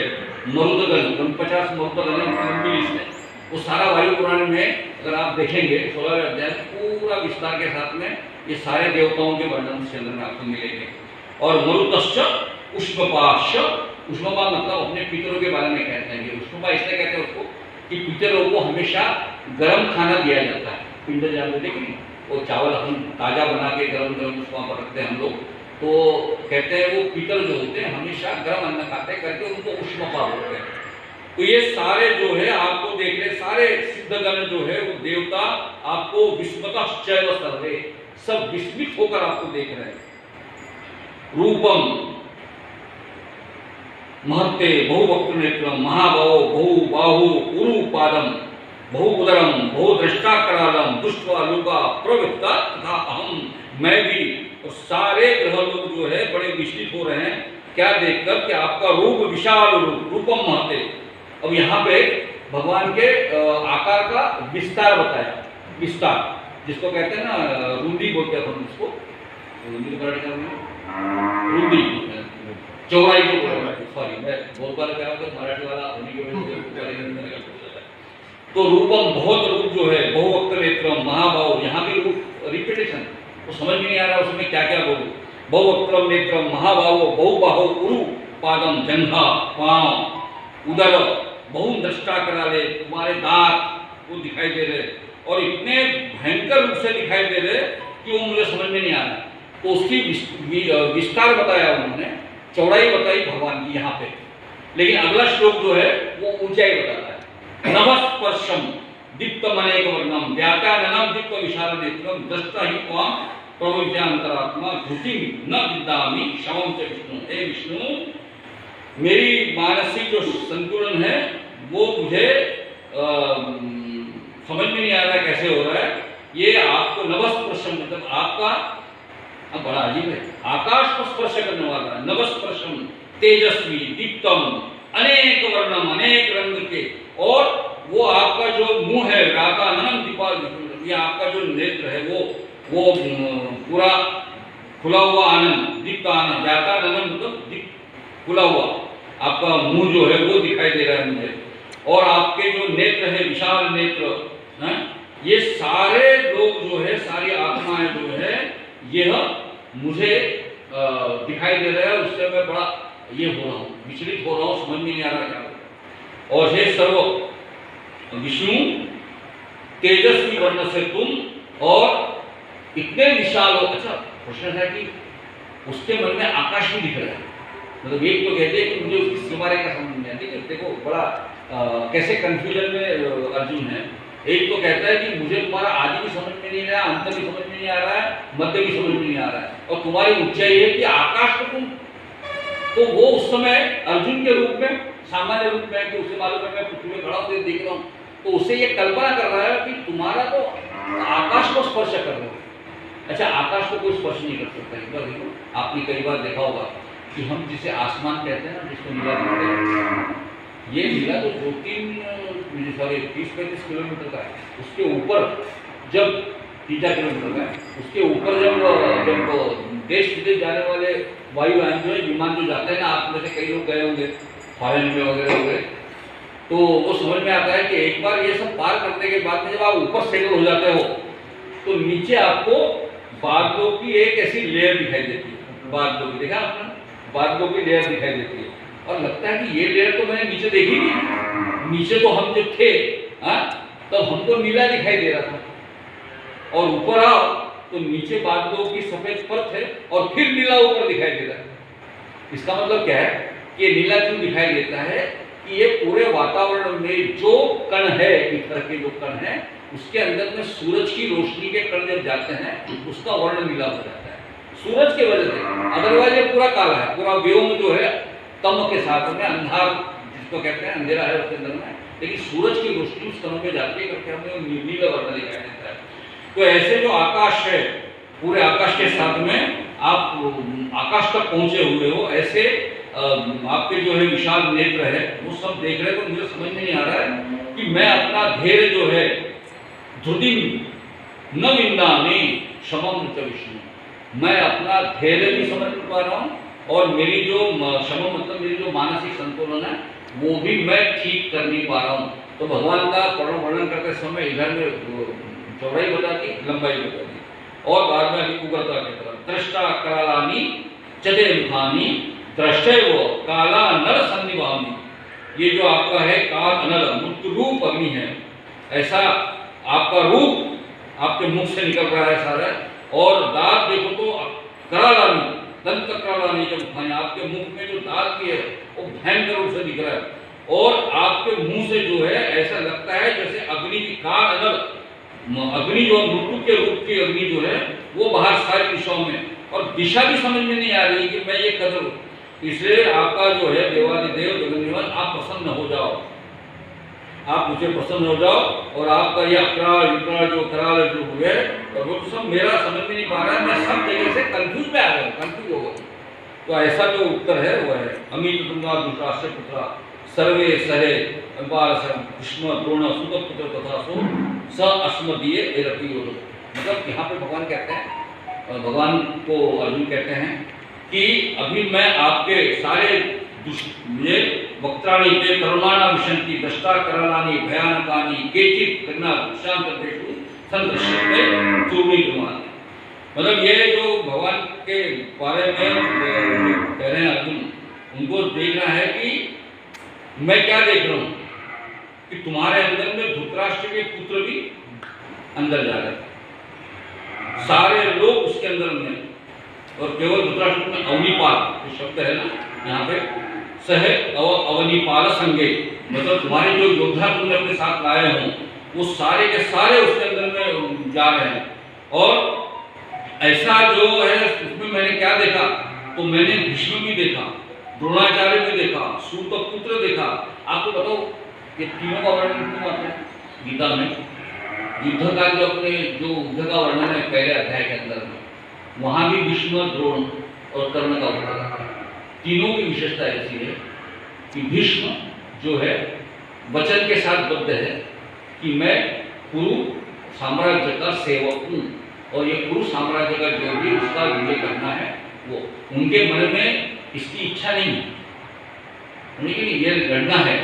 मरुदगण, 50 मरुदगण है, वो सारा वायु पुराण में अगर आप देखेंगे 16वें अध्याय पूरा विस्तार के साथ में ये सारे देवताओं के वर्णन इसके अंदर में आपको मिलेंगे। और मरुतश्च उष्मपाश्च, उष्मपा मतलब अपने पितरों के बारे में कहते हैं। कि उष्मपा इसलिए कहते हैं उसको कि पितरों को हमेशा गर्म खाना दिया जाता है। पिंड जानते देखिए, वो चावल हम ताज़ा बना के गर्म गर्म उसको वहाँ पर रखते हैं हम लोग, तो कहते हैं वो पितर जो होते हैं हमेशा गर्म अन्न खाते हैं करके, उनको उष्मपा बोलते हैं। तो ये सारे जो है आपको देख रहे, सारे सिद्धगण जो है वो देवता आपको विस्मतश्चैव सर्वे, सब विस्मित होकर आपको देख रहे हैं। रूपम महत्ते बहुवक्त्र नेत्रम, महाबाहो बहुबाहु उरुपादम, बहुउदरम, बहुदृष्टाकरालम, दुष्टा लोका प्रवृत्ता तथा अहम, मैं भी। और सारे ग्रह लोग जो है बड़े विचलित हो रहे हैं क्या देखकर कि आपका रूप विशाल रूप, रूपम महते। अब यहाँ पे भगवान के आकार का विस्तार बताया, विस्तार जिसको कहते हैं ना, रुंदी बोलते हैं हम उसको, रुंदी रुंदी चौड़ाई को, सॉरी मैं बहुत बार क्या होता है मराठी वाला होने की वजह से। तो रूपम बहुत रूप जो है, बहुवक्त्र नेत्रम, महाबाहु, यहाँ भी रूप रिपीटेशन, वो समझ में नहीं आ रहा उसमें क्या क्या बोलूं। बहुवक्त्रम नेत्रम, महाबाहु, बहुबाहु, उरु पादम, जंघा, पांव, उदर, बहुदृष्टा कराले, तुम्हारे दांत वो दिखाई दे रहे, और इतने भयंकर रूप से दिखाई दे रहे कि वो मुझे समझ में नहीं आ रहा। तो उसकी विस्तार बताया उन्होंने, चौड़ाई बताई भगवान की यहाँ पे। लेकिन अगला श्लोक जो है वो ऊंचाई बताता है। नभस्पर्शम दीप्तम अनेक वर्णम, व्याख्यानम दीप्त विशाल नेत्रम, दृष्टा ही त्वाम प्रवज्ञांतरात्मा धृति न विद्यामि शवम च विष्णु। हे विष्णु, मेरी मानसिक जो संतुलन है वो मुझे समझ में नहीं आ रहा है कैसे हो रहा है। ये आपको नभस्पर्शम मतलब आपका अब बड़ा अजीब है, आकाश को स्पर्श करने वाला है। नभस्पर्शम तेजस्वी दीप्तम अनेक वर्णम, अनेक रंग के, और वो आपका जो मुंह है व्याकानम दीपा, ये आपका जो नेत्र है वो पूरा खुला हुआ आनंद, दीप्त आनंद, व्याकानम मतलब खुला हुआ आपका मुंह जो है वो दिखाई दे रहा है मुझे। और आपके जो नेत्र है विशाल नेत्र हैं, ये सारे लोग जो है, सारी आत्माएं जो है यह मुझे दिखाई दे रहा है। उससे मैं बड़ा ये हो रहा हूँ, विचलित हो रहा हूँ, समझ में नहीं आ रहा क्या। और हे सर्व विष्णु, तेजस्वी वर्ण से तुम, और इतने विशाल हो। अच्छा प्रश्न है कि उसके मन में आकाश भी दिख रहा है, मतलब एक तो कहते हैं कि मुझे उसकी सीमा रेखा समझ नहीं आती। देखो बड़ा कैसे कंफ्यूजन में अर्जुन है। एक तो कहता है कि मुझे तुम्हारा आदि भी समझ में नहीं आ रहा है, अंत भी समझ में नहीं आ रहा है, मध्य भी समझ में नहीं आ रहा है, और तुम्हारी ऊंचाई है कि आकाश को तुम। तो वो उस समय अर्जुन के रूप में, सामान्य रूप में, कि उसे मालूम है मैं पृथ्वी में खड़ा होकर देख रहा हूँ, तो उसे ये कल्पना कर रहा है कि तुम्हारा तो आकाश को स्पर्श कर रहे हो। अच्छा, आकाश को कोई स्पर्श नहीं कर सकता। एक बार देखो, आपने कई बार देखा होगा कि हम जिसे आसमान कहते हैं ना, जिसको नीला कहते हैं, ये नीला तो 30-35 किलोमीटर का है। उसके ऊपर जब 3-4 किलोमीटर का है, उसके ऊपर जब देश विदेश जाने वाले वायुयान जो है, विमान जो जाते हैं ना, आप में से कई लोग गए होंगे फॉरेन में वगैरह वगैरह, तो वो समझ में आता है कि एक बार ये सब पार करने के बाद में जब आप ऊपर सेटल हो जाते हो तो नीचे आपको बादलों की एक ऐसी लेयर दिखाई देती है। बादलों की, देखा आपने, बादलों की लेयर दिखाई देती है और लगता है कि ये लेयर तो मैंने नीचे देखी नहीं। नीचे तो हम जब थे तब हमको नीला दिखाई दे रहा था, और ऊपर आओ तो नीचे बादलों की सफेद परत है और फिर नीला ऊपर दिखाई दे रहा है। इसका मतलब क्या है कि ये नीला क्यों दिखाई देता है कि ये पूरे वातावरण में जो कण है, इधर के जो कण है, उसके अंदर में सूरज की रोशनी के कण जब जाते हैं उसका वर्ण नीला हो जाता है सूरज के वजह से। अदरवाइज ये पूरा काला है, पूरा व्योम जो है तम के साथ में, अंधार जिसको कहते हैं, अंधेरा है उसके अंदर में, लेकिन सूरज की रोशनी उस कणों में जाती है करके हमें नीला वर्ण दिखाई देता है। तो ऐसे जो आकाश है, पूरे आकाश के साथ में आप आकाश तक पहुंचे हुए हो, ऐसे आपके जो है विशाल नेत्र है वो सब देख रहे, तो मुझे समझ में नहीं आ रहा है कि मैं अपना धैर्य जो है धृति न विन्दामि शमम च विष्णु, मैं अपना धैर्य भी समझ पा रहा हूँ और मेरी जो शमम मतलब मेरी जो मानसिक संतुलन है वो भी मैं ठीक कर नहीं पा रहा हूँ। तो भगवान का वर्णन करते समय इधर में चौड़ाई बता दी, लंबाई बता दी, और बाद में अभी उग्रता की तरफ दृष्टा करालानी चते मुखानी दृष्टैव काला नर सन्निभानी। ये जो आपका है काल अनल मृत्यु रूप अग्नि है, ऐसा आपका रूप आपके मुख से निकल रहा है सारा, और दांत देखो तो करालानी, दंत करालानी जब खाएं, आपके मुख में जो दांत भी है वो भयंकर रूप से दिख रहा है, और आपके मुंह से जो है ऐसा लगता है जैसे अग्नि की काल अनल अग्नि जो मृत्यु के रूप की अग्नि जो है वो बाहर सारी दिशाओं में, और दिशा भी समझ में नहीं आ रही कि मैं ये कर लूं। इसलिए आपका जो है देवादिदेव जगन्नाथ, आप प्रसन्न हो जाओ, आप मुझे प्रसन्न हो जाओ, और आपका ये अकराल विकराल जो कराल जो हुए और वो सब मेरा समझ में नहीं पा रहा है, मैं सब जगह से कंफ्यूज में आ गया, कंफ्यूज हो गया। तो ऐसा जो उत्तर है वो है अमित तुंगा दुष्टाश्य पुत्रा सर्वे सहे भीष्म द्रोण सुत पुत्र तथा सो स अस्मदीय एरपी। मतलब यहाँ पे भगवान कहते हैं, भगवान को अर्जुन कहते हैं कि अभी मैं आपके सारे मुझे वक्त्राणि ते करुणाना विशंति दष्टा करालानि भयानकानि केचित् कन्ना शांततेषु संदृश्यते चूर्णीकृतानि। मतलब ये जो भगवान के बारे में कह रहे हैं अर्जुन, उनको देखना है कि मैं क्या देख रहा हूँ कि तुम्हारे अंदर में धृतराष्ट्र के पुत्र भी अंदर जा रहे हैं, सारे लोग उसके अंदर में, और केवल धृतराष्ट्र में अवनीपाल जो शब्द है ना यहाँ पे सह अवनीपाल संगे, मतलब तुम्हारे जो योद्धा तुमने अपने साथ लाए हों वो सारे के सारे उसके अंदर में जा रहे हैं। और ऐसा जो है उसमें मैंने क्या देखा, तो मैंने भीष्म भी देखा, द्रोणाचार्य भी देखा, सूत पुत्र देखा। आपको बताओ ये तीनों का वर्णन क्यों आता है गीता में? युद्ध का जो अपने जो युद्ध का वर्णन है पहले अध्याय के अंदर में, वहां भी भीष्म द्रोण और कर्ण का वर्णन आता है। तीनों की विशेषता ऐसी है कि भीष्म जो है वचन के साथ बद्ध है कि मैं कुरु साम्राज्य का सेवक हूँ, और ये कुरु साम्राज्य का जो भी उसका विजय करना है वो उनके मन में इसकी इच्छा नहीं है, लेकिन ये लड़ना है।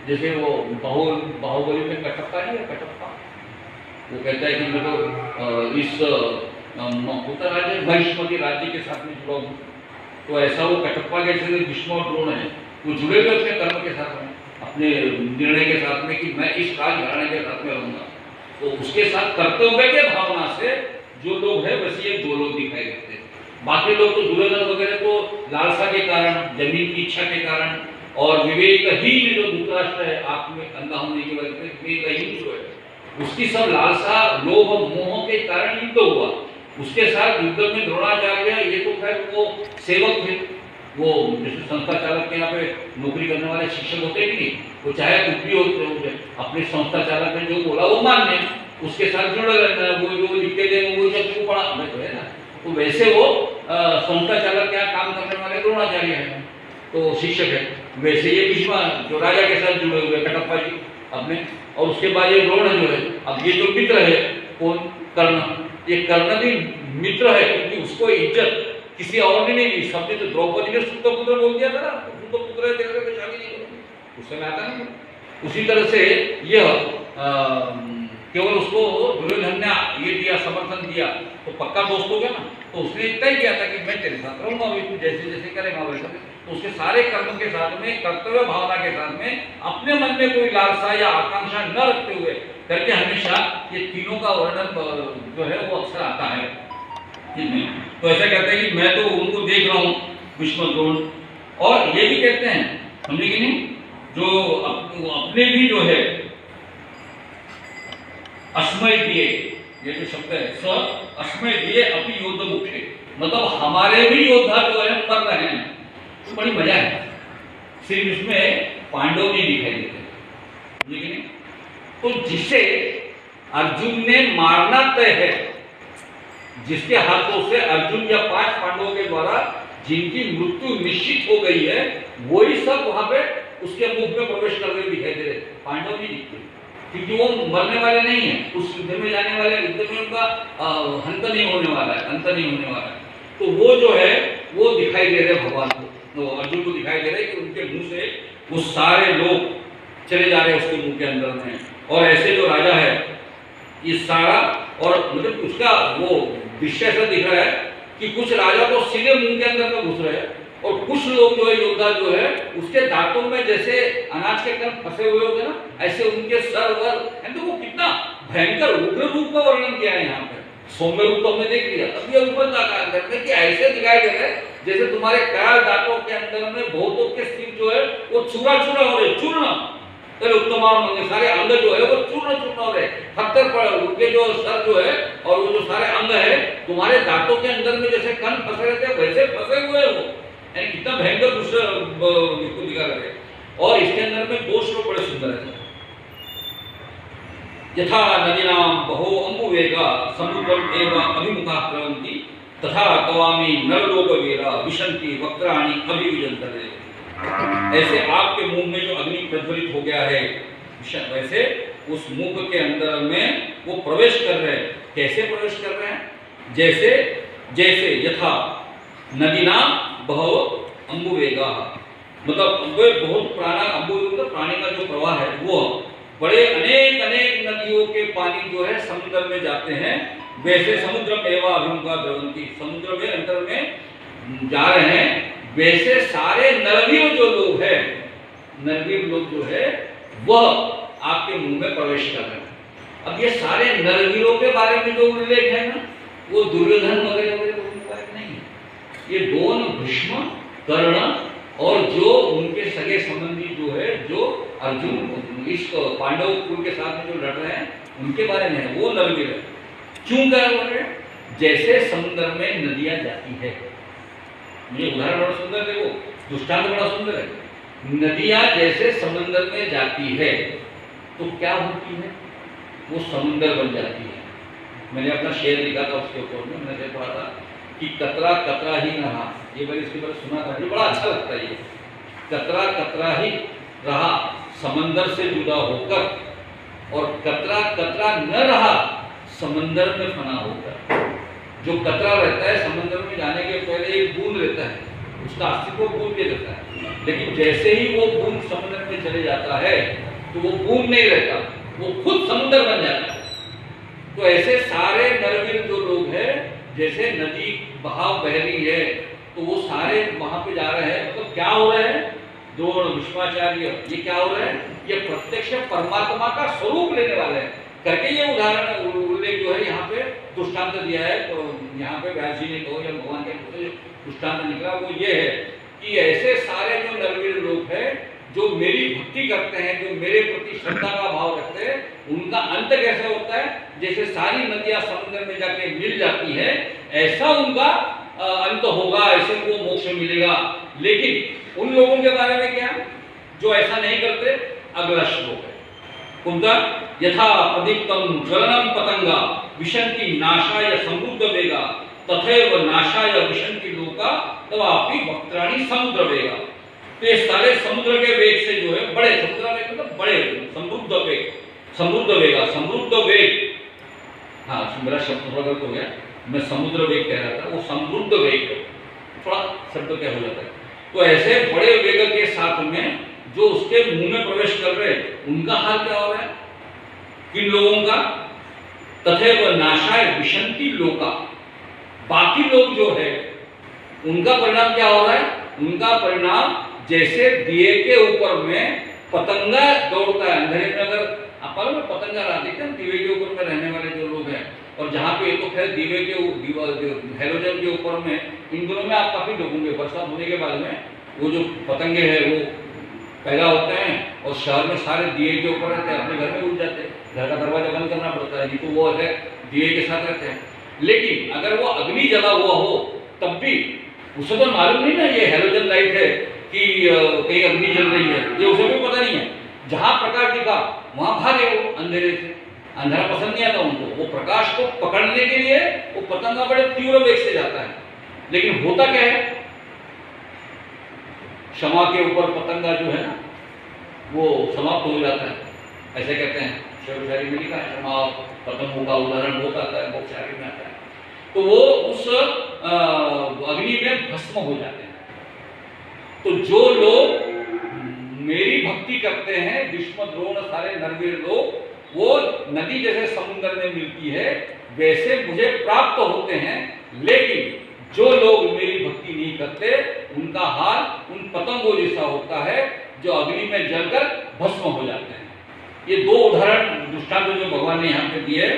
जैसे वो बाहुबली में कटप्पा नहीं है, कटप्पा वो कहता है कि मैं तो इस उत्तर राज्य महिष्मती राज्य के साथ में जुड़ा हूँ, तो ऐसा वो कटप्पा के जैसे भीष्म और द्रोण है वो जुड़े हुए अपने कर्म के साथ में, अपने निर्णय के साथ में कि मैं इस राजघराने के साथ में रहूँगा। तो उसके साथ कर्तव्य के भावना से जो लोग हैं वैसे ये दो लोग दिखाई देते हैं। बाकी लोग तो दुर्योधन वगैरह तो लालसा के कारण, जमीन की इच्छा के कारण, और विवेकहीन जो धृतराष्ट्र है आप में अंधा होने की वजह से विवेकहीन जो है उसकी सब लालसा लोभ मोह के कारण युद्ध हुआ। उसके साथ युद्ध में द्रोणाचार्य ये तो खैर वो सेवक थे, वो जैसे संस्था चालक के यहाँ पे नौकरी करने वाले शिक्षक होते भी नहीं, वो चाहे कुछ भी होते अपने संस्था चालक ने जो बोला वो मान्य, उसके साथ जुड़ रहना, वो जो लिख के देंगे वो जब को पढ़ा है ना। तो वैसे वो संस्था चालक क्या काम करने वाले द्रोणाचार्य है, तो शिक्षक है। वैसे ये भीष्म जो राजा के साथ जुड़े हुए कटप्पा जी अपने, और उसके बाद ये द्रोण जो है, अब ये जो मित्र है कौन, कर्ण, ये कर्ण भी मित्र है, क्योंकि उसको इज्जत किसी और ने नहीं दी। सबने तो द्रौपदी ने सुत पुत्र बोल दिया था ना, सुत पुत्र है तेरे को शादी नहीं करूंगी, उस समय आता नहीं। उसी तरह से यह केवल उसको दुर्योधन ने ये दिया, समर्थन दिया, तो पक्का दोस्त हो गया ना। तो उसने इतना ही किया था कि मैं तेरे साथ रहूंगा, तू जैसे जैसे करेगा वैसे। तो उसके सारे कर्म के साथ में, कर्तव्य भावना के साथ में, अपने मन में कोई लालसा या आकांक्षा न रखते हुए करके हमेशा ये तीनों का वर्णन जो है वो अक्सर आता है। तो ऐसा कहते हैं कि मैं तो उनको देख रहा हूँ भीष्म द्रोण, और ये भी कहते हैं, समझे कि नहीं, जो अपने भी जो है अस्मय दिए, ये जो शब्द है स अस्मय दिए अपनी योद्धा मुखे, मतलब हमारे भी योद्धा जो है मर रहे हैं। तो बड़ी मजा है, सिर्फ इसमें पांडव नहीं दिखाई देते, लेकिन तो जिसे अर्जुन ने मारना तय है, जिसके हाथों से अर्जुन या 5 पांडवों के द्वारा जिनकी मृत्यु निश्चित हो गई है, वही सब वहां पे उसके मुख में प्रवेश कर रहे दिखाई दे रहे, पांडव नहीं दिखते, क्योंकि वो मरने वाले नहीं है। उस युद्ध में जाने वाले, युद्ध में उनका अंत नहीं होने वाला है, अंत नहीं होने वाला है। तो वो जो है वो दिखाई दे रहे भगवान को, तो अर्जुन को दिखाई दे रहे कि उनके मुंह से वो सारे लोग चले जा रहे हैं उसके मुंह के अंदर में। और ऐसे जो राजा है ये सारा, और मतलब उसका वो दृश्य ऐसा दिख रहा है कि कुछ राजा तो सीधे मुंह के अंदर में घुस रहे हैं, और कुछ लोग जो है योद्धा जो है उसके दांतों में जैसे अनाज के अंदर फंसे हुए होते ना, ऐसे उनके सर वर, तो वो कितना भयंकर उग्र रूप का वर्णन किया है यहाँ पे। सौम्य रूप तो हमने देख लिया, अब ये ऊपर करते हैं कि ऐसे दिखाई दे रहे हैं जैसे तुम्हारे काल दांतों के अंदर में बहुतों के सिर जो है वो चूरा चूरा हो रहे, चूर्ण तेरे उत्तम होंगे, सारे अंग जो है वो चूर्ण चूर्ण हो रहे, पत्थर पर उनके जो सर जो है और वो जो सारे अंग है तुम्हारे दांतों के अंदर में जैसे कण फंसे रहते हैं वैसे फंसे हुए वो, यानी कितना भयंकर दूसरा इसको दिखा रहे हैं। और इसके अंदर में 2 श्लोक बड़े सुंदर है। यथा नदीनां बहो अम्बुवेगा समुद्रम एव अभिमुखा प्रवन्ति तथा तवामी नरलोकवीरा विशन्ति वक्राणि अभिविजन्तरे। ऐसे आपके मुंह में जो अग्नि प्रज्वलित हो गया है, वैसे उस मुख के अंदर में वो प्रवेश कर रहे हैं। कैसे प्रवेश कर रहे हैं? जैसे जैसे यथा नदीनां बहो अम्बुवेगा, मतलब वे बहुत मतलब प्राणी का जो प्रवाह है वो बड़े अनेक अनेक नदियों के पानी जो है समुद्र में जाते हैं, वैसे समुद्र में एवं अभिमुखा द्रवंती, समुद्र में अंतर में जा रहे हैं। वैसे सारे नरवीर जो लोग हैं, नरवीर लोग जो है वह आपके मुंह में प्रवेश कर रहे हैं। अब ये सारे नरवीरों के बारे में जो उल्लेख है ना, वो दुर्योधन वगैरह वगैरह नहीं है। ये दोनों भीष्म, कर्ण और जो उनके सगे संबंधी जो है, जो अर्जुन इस पांडव कुल के साथ में जो लड़ रहे हैं उनके बारे में है, वो नरवीर है। क्यों कर रहे हैं? जैसे समुद्र में नदियां जाती है। ये उदाहरण बड़ा सुंदर, देखो दृष्टांत बड़ा सुंदर है। नदियां जैसे समुद्र में जाती है तो क्या होती है? वो समुद्र बन जाती है। मैंने अपना शेर लिखा था उसके ऊपर में, मैंने पढ़ा था कि कतरा कतरा ही रहा, ये मैंने इसके बारे सुना था, ये बड़ा अच्छा लगता है। ये कतरा कतरा ही रहा समंदर से जुदा होकर, और कतरा कतरा न रहा समंदर में फना होकर। जो कतरा रहता है समंदर में जाने के पहले एक बूंद रहता है, उसका अस्तित्व बूंद के रहता है, लेकिन जैसे ही वो बूंद समुद्र में चले जाता है तो वो बूंद नहीं रहता, वो खुद समुद्र बन जाता है। तो ऐसे सारे नरवीर जो लोग हैं, जैसे नदी बहाव बह रही है तो वो सारे वहां पे जा रहे हैं। मतलब क्या हो रहा है? द्रोण, भीष्माचार्य, ये क्या हो रहा है? ये प्रत्यक्ष परमात्मा का स्वरूप लेने वाले हैं करके ये उदाहरण उल्लेख जो है यहाँ पे दृष्टांत दिया है। तो यहाँ पे व्यास जी ने कहो या भगवान के दृष्टांत निकला वो ये है कि ऐसे सारे जो नरवीर लोग हैं जो मेरी भक्ति करते हैं, जो मेरे प्रति श्रद्धा का भाव रखते हैं, उनका अंत कैसे होता है? जैसे सारी नदियां समुद्र में जाके मिल जाती है, ऐसा उनका अंत होगा, ऐसे को मोक्ष मिलेगा। लेकिन उन लोगों के बारे में क्या, जो ऐसा नहीं करते? अगला श्लोक है उनका यथा प्रदीप्तम ज्वलनम पतंगा विशंति नाशाय समृद्ध वेगा तथैव नाशाय विशंति लोका तवापि वक्त्राणि समुद्र वेगा। तो ये सारे समुद्र के वेग से जो है बड़े समुद्र वेग मतलब बड़े समृद्ध वेगा समृद्ध वेग। हाँ मेरा शब्द थोड़ा गलत हो गया, मैं समुद्र वेग कह रहा था, वो समृद्ध वेग है, थोड़ा शब्द क्या हो जाता है। तो ऐसे बड़े वेग के साथ में जो उसके मुंह में प्रवेश कर रहे उनका हाल क्या हो रहा है, किन लोगों का, तथैव नाशाय विशंति लोका, बाकी लोग जो है उनका परिणाम क्या हो रहा है, उनका परिणाम जैसे दिए के ऊपर में पतंगा दौड़ता है अंधेरे में। अगर आप मालूम है पतंगा देखते हैं दिए के ऊपर में रहने वाले जो लोग हैं, और जहाँ पे तो खैर दिए के हेलोजन के ऊपर में, इन दोनों में आप काफी देखोगे बरसात होने के बाद में वो जो पतंगे हैं वो पैदा होते हैं और शहर में सारे दिए के ऊपर रहते हैं, अपने घर में उड़ जाते हैं, घर का दरवाजा बंद करना पड़ता है, नहीं तो वो है दिए के साथ रहते हैं। लेकिन अगर वो अग्नि जला हुआ हो तब भी उसे तो मालूम नहीं ना ये हेलोजन लाइट है कि कहीं अग्नि जल रही है, ये उसे भी पता नहीं है। जहां प्रकाश दिखा वहां भागे वो अंधेरे से, अंधेरा पसंद नहीं आता उनको, वो प्रकाश को पकड़ने के लिए वो पतंगा बड़े तीव्र वेग से जाता है। लेकिन होता क्या है, क्षमा के ऊपर पतंगा जो है ना वो समाप्त हो जाता है, ऐसे कहते हैं शेर शायरी में लिखा है, क्षमा पतंगों का उदाहरण बहुत आता है, बहुत शायरी में आता है। तो वो उस अग्नि में भस्म हो जाते हैं। तो जो लोग मेरी भक्ति करते हैं, भीष्म द्रोण सारे नरवीर लोग, वो नदी जैसे समुद्र में मिलती है वैसे मुझे प्राप्त होते हैं। लेकिन जो लोग मेरी भक्ति नहीं करते उनका हाल उन पतंगों जैसा होता है जो अग्नि में जलकर भस्म हो जाते हैं। ये दो उदाहरण दृष्टांत जो भगवान ने यहाँ पे दिए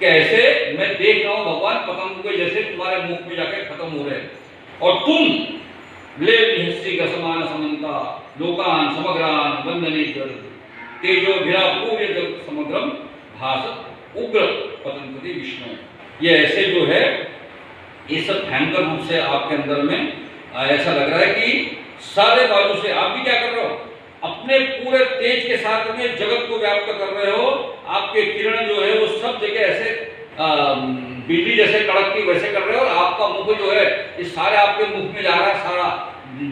कि ऐसे मैं देख रहा हूँ भगवान पतंगों के जैसे तुम्हारे मुख में जाकर खत्म हो रहे हैं और तुम ले निहस्सी का समान समन्ता लोकान समग्रान वंदने तेजो भिरा पूर्य जगत समग्रम भासत उग्र पतंगपति विष्णु। ये ऐसे जो है ये सब भयंकर रूप से आपके अंदर में ऐसा लग रहा है कि सारे बाजू से आप भी क्या कर रहे हो, अपने पूरे तेज के साथ में जगत को व्याप्त कर रहे हो। आपके किरण जो है वो सब जगह ऐसे बिजली जैसे कड़कती वैसे कर रहे हो, और आपका मुख जो है इस सारे आपके मुख में जा रहा है, सारा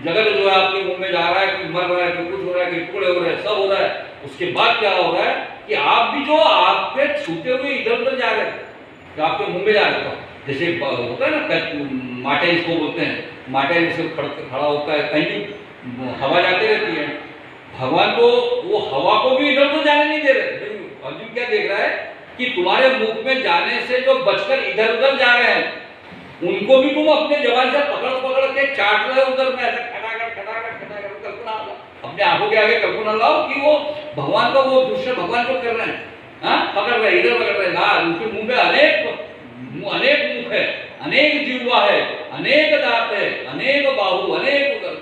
जगत जो है आपके मुख में जा रहा है, कि मर रहा है, कि कुछ हो रहा है, कि टुकड़े हो रहे हैं, सब हो रहा है। उसके बाद क्या हो रहा है कि आप भी जो आपके छूते हुए इधर उधर जा रहे हैं, तो आपके मुंह में जा रहे हो। जैसे होता है ना माटे इसको बोलते हैं, माटे जैसे खड़ा होता है, कहीं हवा जाती रहती है, भगवान तो वो हवा को भी इधर उधर जाने नहीं दे रहे। अर्जुन क्या देख रहा है कि तुम्हारे मुख में जाने से जो बचकर इधर उधर जा रहे हैं उनको भी तुम अपने जवान से पकड़ पकड़ के चाट रहे हो उधर में, ऐसा खटाखट कल्पना अपने आंखों के आगे कल्पना लाओ कि वो भगवान का वो दूसरे भगवान को कर रहे हैं, हाँ पकड़ रहे इधर पकड़ रहे ना, उनके मुंह में अनेक मुख है, अनेक जीवा है, अनेक दांत है, अनेक बाहु, अनेक उदर,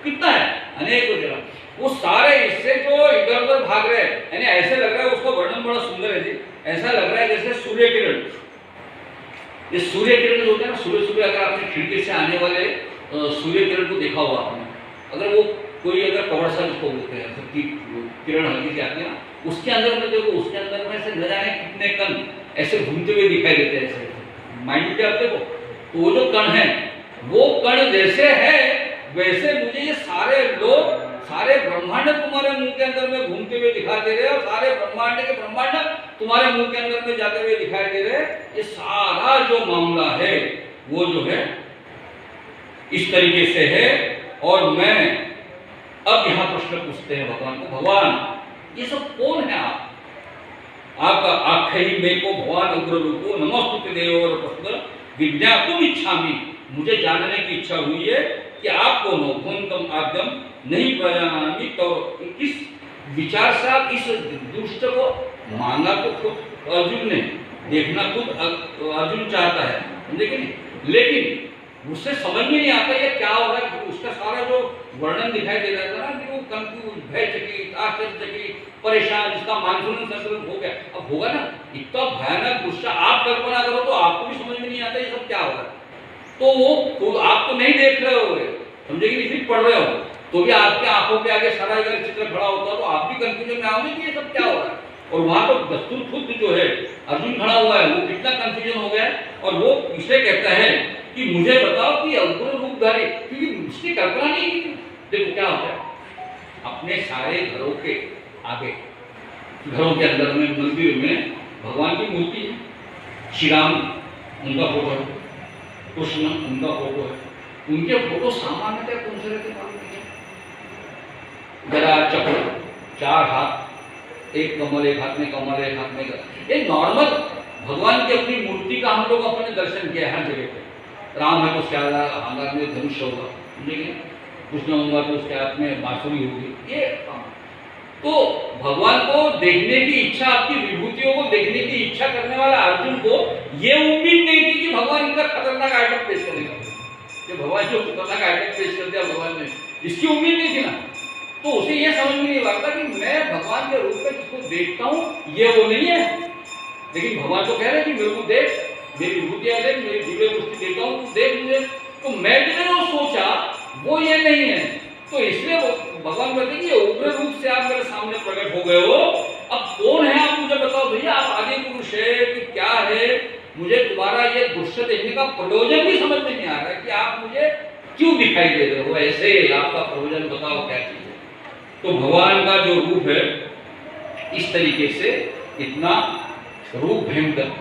कितना है अनेक उदर, वो सारे इससे जो इधर उधर भाग रहे हैं। यानी ऐसे लग रहा है, उसका वर्णन बड़ा सुंदर है जी, ऐसा लग रहा है जैसे सूर्य किरण। ये सूर्य किरण जो होता है ना, सुबह सुबह अगर आपने खिड़की से आने वाले सूर्य किरण को देखा हुआ आपने, अगर वो कोई अगर कवर सा जिसको बोलते हैं सबकी किरण हल्की सी आती है ना, उसके अंदर में देखो, उसके अंदर में से न जाने कितने कण ऐसे घूमते हुए दिखाई देते हैं, ऐसे माइंड पे आप देखो। तो वो जो कण है वो कण जैसे है वैसे मुझे ये सारे लोग, सारे ब्रह्मांड तुम्हारे मुंह के अंदर में घूमते हुए दिखाई दे रहे हैं, और सारे ब्रह्मांड के ब्रह्मांड तुम्हारे मुंह के अंदर में जाते हुए दिखाई दे रहे हैं। ये सारा जो मामला है वो जो है इस तरीके से है। और मैं अब यहाँ प्रश्न पूछते हैं भगवान को, भगवान ये सब कौन है आप? आपका आख्यायी में को भगवान उग्र रूपो नमस्तुते देव और प्रश्न विज्ञातुम इच्छामि, मुझे जानने की इच्छा हुई है कि आप कौन हो। भूनतम आद्यम नहीं प्रजानामि, तो किस विचार से आप इस दुष्ट को मांगा? तो खुद अर्जुन ने देखना, खुद अर्जुन चाहता है, समझे कि नहीं? लेकिन उससे समझ में नहीं आता ये क्या हो रहा है। उसका सारा जो वर्णन दिखाई दे रहा था ना कि वो कंफ्यूज, भयचकित, आश्चर्यचकित, परेशान, जिसका मानसून संतुलन हो गया। अब होगा ना इतना भयानक गुस्सा, आप कल्पना करो तो आपको भी समझ में नहीं आता ये सब क्या हो रहा है। तो वो आप तो नहीं देख रहे हो, समझे कि नहीं, सिर्फ पढ़ रहे हो, तो भी आपके आंखों के आगे सारा अगर चित्र खड़ा होता तो आप भी कंफ्यूजन में आओगे कि ये सब क्या हो रहा है। और वहां पर दस्तूर खुद जो है अर्जुन खड़ा हुआ है, वो कितना कंफ्यूजन हो गया है। और वो इसलिए कहता है कि मुझे बताओ कि उग्र रूपधारी, क्योंकि उसकी कल्पना नहीं की थी। देखो क्या होता है, अपने सारे घरों के आगे, घरों के अंदर में, मंदिर में भगवान की मूर्ति है, श्री राम उनका फोटो है, कृष्ण उनका फोटो है। उनके फोटो सामान्यतः कौन से रहते हैं? गदा चक्र, 4 हाथ, एक कमल, एक हाथ में कमल, एक हाथ में गदा। ये नॉर्मल भगवान की अपनी मूर्ति का हम लोग अपने दर्शन किया है हर जगह पे। राम है तो उसके हाथ में धनुष होगा, कृष्ण होगा तो उसके हाथ में बांसुरी होगी। ये तो भगवान को देखने की इच्छा, आपकी विभूतियों को देखने की इच्छा करने वाला अर्जुन को ये उम्मीद नहीं थी कि भगवान इनका खतरनाक आइटम पेश करेगा। कि भगवान जो खतरनाक आइटम पेश कर दिया भगवान ने, इसकी उम्मीद नहीं थी ना। तो उसे ये समझ में नहीं आता कि मैं भगवान के रूप में जिसको देखता हूँ ये वो नहीं है। लेकिन भगवान तो कह रहे हैं कि मेरे को देख, मेरी विभूतियां देख, मेरी दिव्य दृष्टि देता हूँ, देख मुझे। तो मैंने जो सोचा वो ये नहीं है। तो इसलिए भगवान कहते हैं कि उग्र रूप से आप मेरे सामने प्रकट हो गए हो, अब कौन है आप मुझे बताओ भैया, आप आदि पुरुष है कि क्या है? मुझे तुम्हारा ये दृश्य देखने का प्रयोजन भी समझ में नहीं आ रहा है कि आप मुझे क्यों दिखाई दे रहे हो, ऐसे आपका प्रयोजन बताओ क्या चीज है। तो भगवान का जो रूप है इस तरीके से इतना रूप भयंकर,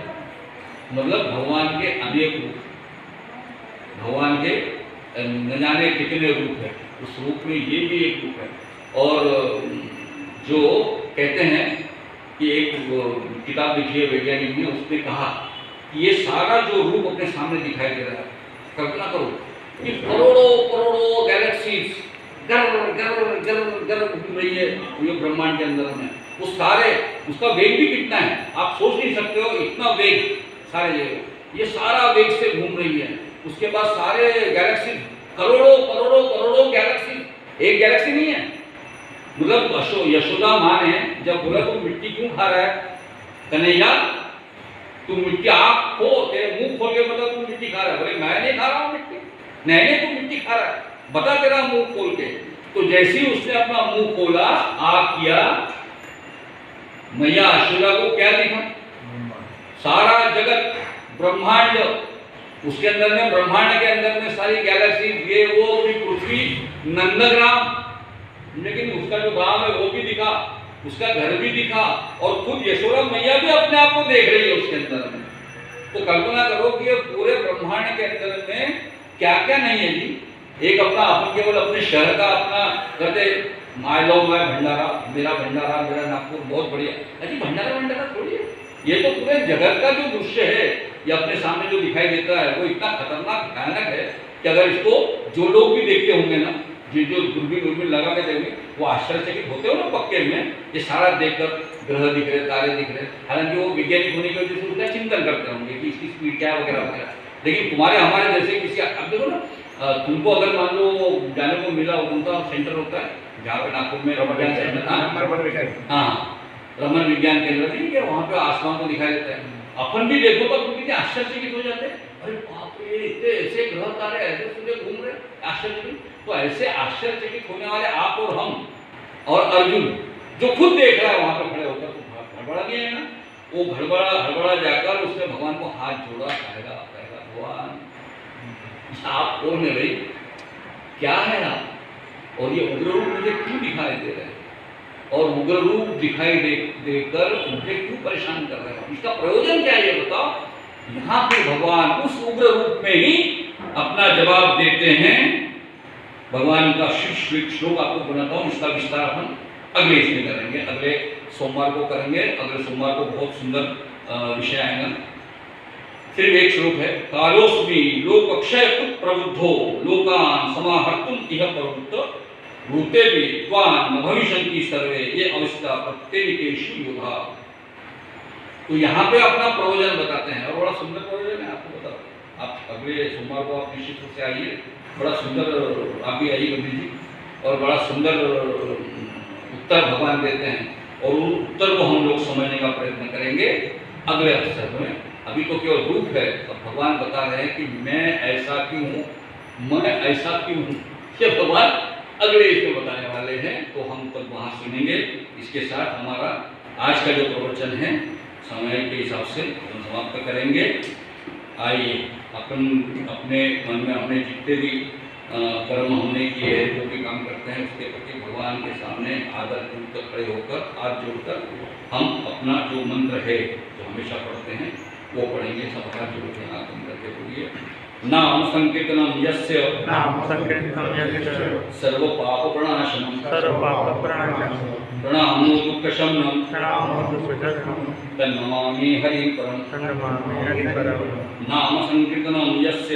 मतलब भगवान के अनेक रूप, भगवान के न जाने कितने रूप है, उस रूप में ये भी एक रूप है। और जो कहते हैं कि एक किताब लिखी है वैज्ञानिक ने, उसने कहा कि ये सारा जो रूप अपने सामने दिखाई दे रहा है, कल्पना करो कि करोड़ों करोड़ों गैलेक्सीज गर गर गर गर घूम रही है ये ब्रह्मांड के अंदर में। वो सारे, उसका वेग भी कितना है आप सोच नहीं सकते हो, इतना वेग सारे जगह, ये सारा वेग से घूम रही है। उसके बाद सारे गैलेक्सी, करोड़ों करोड़ों करोड़ों गैलेक्सी, एक गैलेक्सी नहीं है। मतलब यशोदा माँ ने जब बोला तुम मिट्टी क्यों खा रहा है कन्हैया, तुम मिट्टी, आँख खोल के मुंह खोल के बता तुम मिट्टी खा रहा है। बोले मैं नहीं खा रहा हूँ मिट्टी, नहीं तुम मिट्टी खा रहा है, बता तेरा मुंह खोल के। तो जैसे ही उसने अपना मुंह खोला, आँख किया, मैया यशोदा को क्या दिखा? सारा जगत ब्रह्मांड, उसके अंदर में, ब्रह्मांड के अंदर में सारी गैलेक्सी, ये वो पृथ्वी, नंदग्राम, लेकिन उसका जो गांव है वो भी दिखा, उसका घर भी दिखा, और खुद यशोदा मैया भी अपने आप को देख रही है उसके अंदर में। तो कल्पना करो कि ये पूरे ब्रह्मांड के अंदर में क्या क्या नहीं है जी। एक अपना, अपन केवल अपने शहर का अपना कहते आई लव माय भंडारा, मेरा भंडारा, मेरा नागपुर बहुत बढ़िया। अजी भंडारा थोड़ी है, ये तो पूरे जगत का जो दृश्य है ये अपने सामने जो दिखाई देता है वो इतना खतरनाक भयानक है कि अगर इसको जो लोग भी देखते होंगे ना, जो दूरबीन लगा के देंगे, वो आश्चर्यचकित होते हो ना पक्के में, ये सारा देखकर ग्रह दिख रहे, तारे दिख रहे। हालांकि वो वैज्ञानिक होने की वजह से उसका चिंतन करते होंगे कि इसकी स्पीड क्या वगैरह वगैरह। लेकिन तुम्हारे हमारे जैसे किसी, अब देखो ना, तुमको अगर मान लो जाने को मिला, उनका सेंटर होता है जहाँ पे नागपुर में रमन विज्ञान केंद्र नहीं है, वहाँ पे आसमान को दिखाई देता है। अपन भी देखो तो कितने आश्चर्यचकित हो जाते हैं, अरे बाप रे, इतने ऐसे ग्रह तारे ऐसे सूर्य घूम रहे, आश्चर्यचकित। तो ऐसे आश्चर्यचकित होने वाले आप और हम और अर्जुन जो खुद देख रहा है वहाँ पे खड़े होकर, तो हड़बड़ा गया है ना, वो हड़बड़ा जाकर उसने भगवान को हाथ जोड़ा, कहेगा भगवान आप कौन है भाई, क्या है आप, और ये उग्र रूप मुझे क्यों दिखाई दे रहे हैं, और उग्र रूप दिखाई देकर मुझे क्यों परेशान कर रहे हैं, इसका प्रयोजन क्या है ये बताओ। यहाँ पे भगवान उस उग्र रूप में ही अपना जवाब देते हैं। भगवान का श्लोक आपको बनाता हूँ, इसका विस्तार हम अगले इसमें करेंगे, अगले सोमवार को करेंगे। अगले सोमवार को बहुत सुंदर विषय आएगा। सिर्फ एक श्लोक है, कालोस्मि लोक अक्षय कुत प्रवृद्धो लोकान समाहर्तुम इह प्रवृत्त भूते भी त्वान न भविष्यन्ति सर्वे ये अवस्था प्रत्येकेषु योधा। तो यहाँ पे अपना प्रयोजन बताते हैं, और बड़ा सुंदर प्रयोजन है, आपको बता। आप अगले सोमवार को आप निश्चित रूप से आइए, बड़ा सुंदर आप भी आइए गंभीर जी, और बड़ा सुंदर उत्तर भगवान देते हैं, और उन उत्तर को हम लोग समझने का प्रयत्न करेंगे अगले अवसर में। अभी तो केवल रूप है, और भगवान बता रहे हैं कि मैं ऐसा क्यों हूँ, मैं ऐसा क्यों हूँ, ये भगवान अगले इसमें बताने वाले हैं। तो हम तब वहाँ सुनेंगे। इसके साथ हमारा आज का जो प्रवचन है समय के हिसाब से हम समाप्त करेंगे। आइए अपन अपने मन में हमने जितने भी कर्म हमने किए हैं, जो भी काम करते हैं, उसके प्रति भगवान के सामने आदर पूर्वक खड़े होकर हाथ जोड़कर हम अपना जो मंत्र है जो हमेशा पढ़ते हैं वो पढ़ेंगे। सब हाथ जोड़ के हाथ बंद करके बोलिए। नाम संकीर्तनम यस्य सर्व पाप प्रणाशनम प्रणामो दुःख शमनम तन्नमामि हरि परम। नाम संकीर्तनम यस्य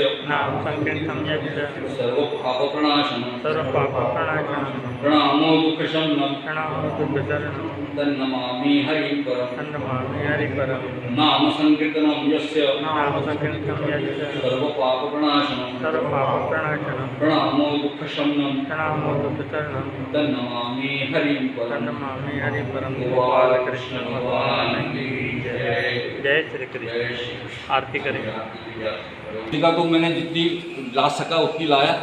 सर्व पाप प्रणाशनम प्रणामो दुःख शमनम तन्नमामि हरि परम। नाम संकीर्तनम यस्य सर्व पाप प्रणाशनम प्रणामो दुःख शमनम तन्नमामि हरि परम। गोपाल कृष्ण भगवान की जय। जय श्री कृष्ण। आरती करेंगे। टीका तो मैंने जितनी ला सका उतनी लाया,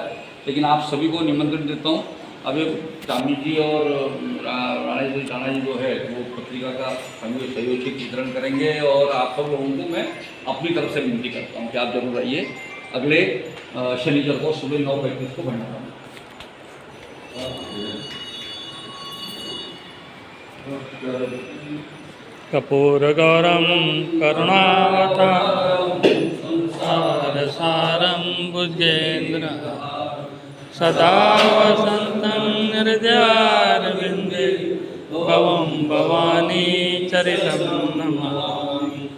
लेकिन आप सभी को निमंत्रण देता हूँ। अब एक चामी जी और राणा जी जो है वो पत्रिका का संयोजित वितरण करेंगे, और आप सब लोगों को मैं अपनी तरफ से विनती करता हूँ कि आप जरूर आइए। अगले शनिवार को सुबह 9:35 को बनना है। कपूरगौरं करुणावतारं संसारसारं भुजेन्द्र सदा वसन्तं हृदयारविन्दे भवं भवानी चरितं नमामि।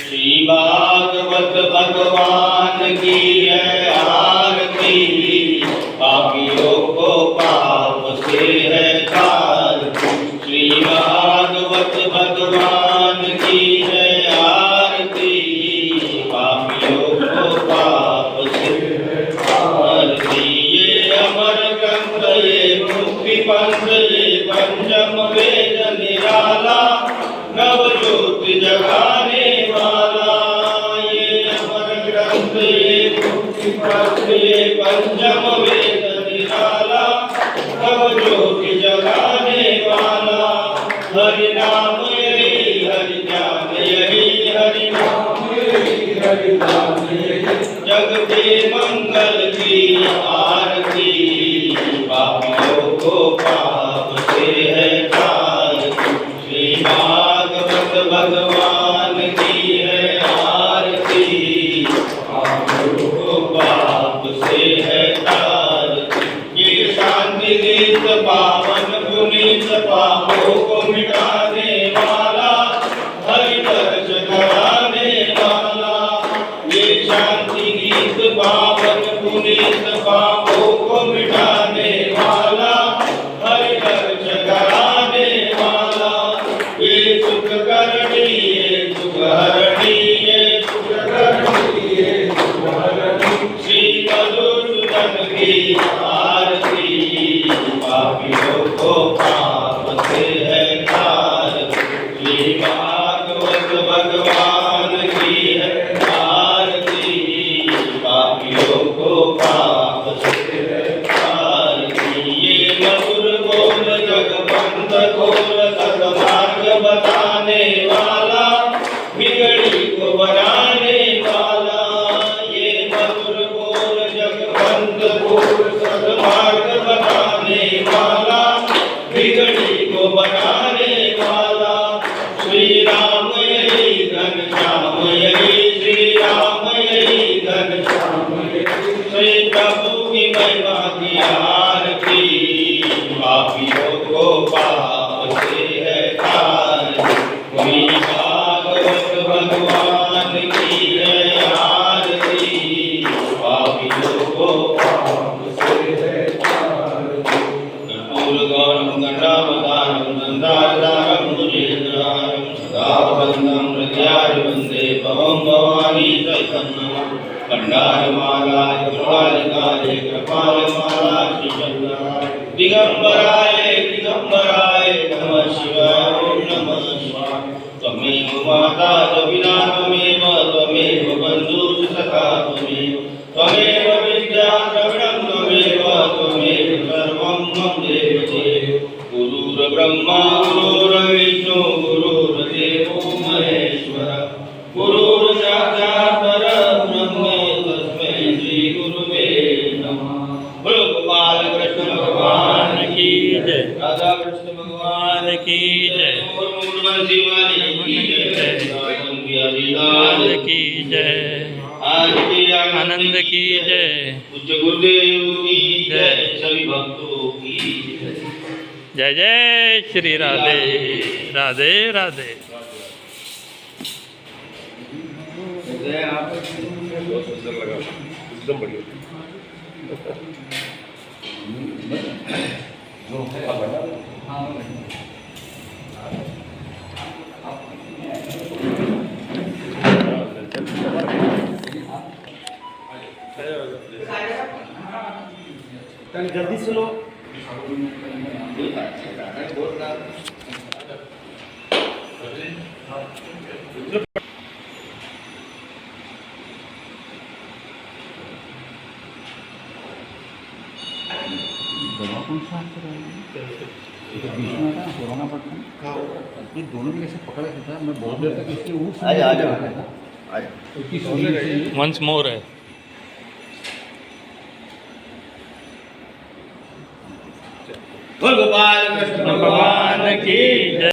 श्री भागवत भगवान की है आरती, पापियों को पाप से है तार। श्री भागवत भगवान की है आरती, पापियों को पाप से है तार। ये अमर ग्रंथ ये मुक्ति पंथ ये पंचम वेद निराला, नवज्योति जगाने वाला। ये अमर ग्रंथ ये मुक्ति पंथ ये पंचम वेद निराला, नवज्योति जगाने वाला। हरि नाम यही हरि ध्यान यही हरि नाम यही हरि ध्यान यही। जग के मंगल की आरती, पापियों को पाप से है तार। श्री भागवत भगवान की है आरती, पापियों को पाप से है तार। ये शांति गीत पावन पुनीत पापों को मिटाने वाला, हरि दर्श कराने वाला। ये शांति गीत पावन पुनीत पापों को मिटाने वाला, हरि दर्श कराने वाला। ये सुख करणी ये सुख हरणी ये सुख करणी ये सुख हरणी। श्री मधुसूदन की आरती, पापियों को पाप से है तार। श्री भागवत भगवान की है आरती, पापियों को पाप से है तार। ये मधुर बोल जगवंत खोल सतमार्ग बताने वाला, बिगड़ी को बनाने वाला। ये मधुर बोल जगवंत खोल सतमार्ग बताने वाला, बिगड़ी को बनाने वाला। श्री राम यही घनश्याम यही श्री राम यही घनश्याम यही। श्री प्रभु की महिमा की आरती, पापियों को पाप से है तार। श्री भागवत भगवान की है आरती, पापियों को पाप से है तार। कर्पूर गौरम गंडावतारम गंगाधरम भुजेन्द्रहारम सदा वसन्तं हृदयाय वन्दे भवं भवानी सहितं। कंडारमालाय कृपालकाय कृपालमाला श्रीचन्द्राय दिगंबराय दिगंबराय नमः शिवाय ओम नमः शिवाय त्वमेव माता च पिता त्वमेव बन्धुः सखा त्वमेव विद्या द्रविणं त्वमेव सर्वं मम देव चेत् गुरुर्ब्रह्मा गुरुर्विष्णु गुरुर्देवो महेश्वर गुरुर्साक्षात् परब्रह्म तस्मै श्री गुरुवे नमः। बोलो गोपाल कृष्ण भगवान की जय, राधा कृष्ण भगवान की जय, बंसी वाली की जय, लाल की जय, आज के आनंद की जय, पूज्य गुरुदेव की जय, सभी भक्तों की जय जय श्री राधे राधे राधे। जय। आप बहुत सुंदर लगा, एकदम बढ़िया। जल्दी से लो। दवा कौन सा आपको बीच में था कोरोना पड़ता ये दोनों भी ऐसे पकड़ा था। मैं बहुत देर तक इसके ऊपर वंस मोर है। बोल गोपाल कृष्ण भगवान की जय।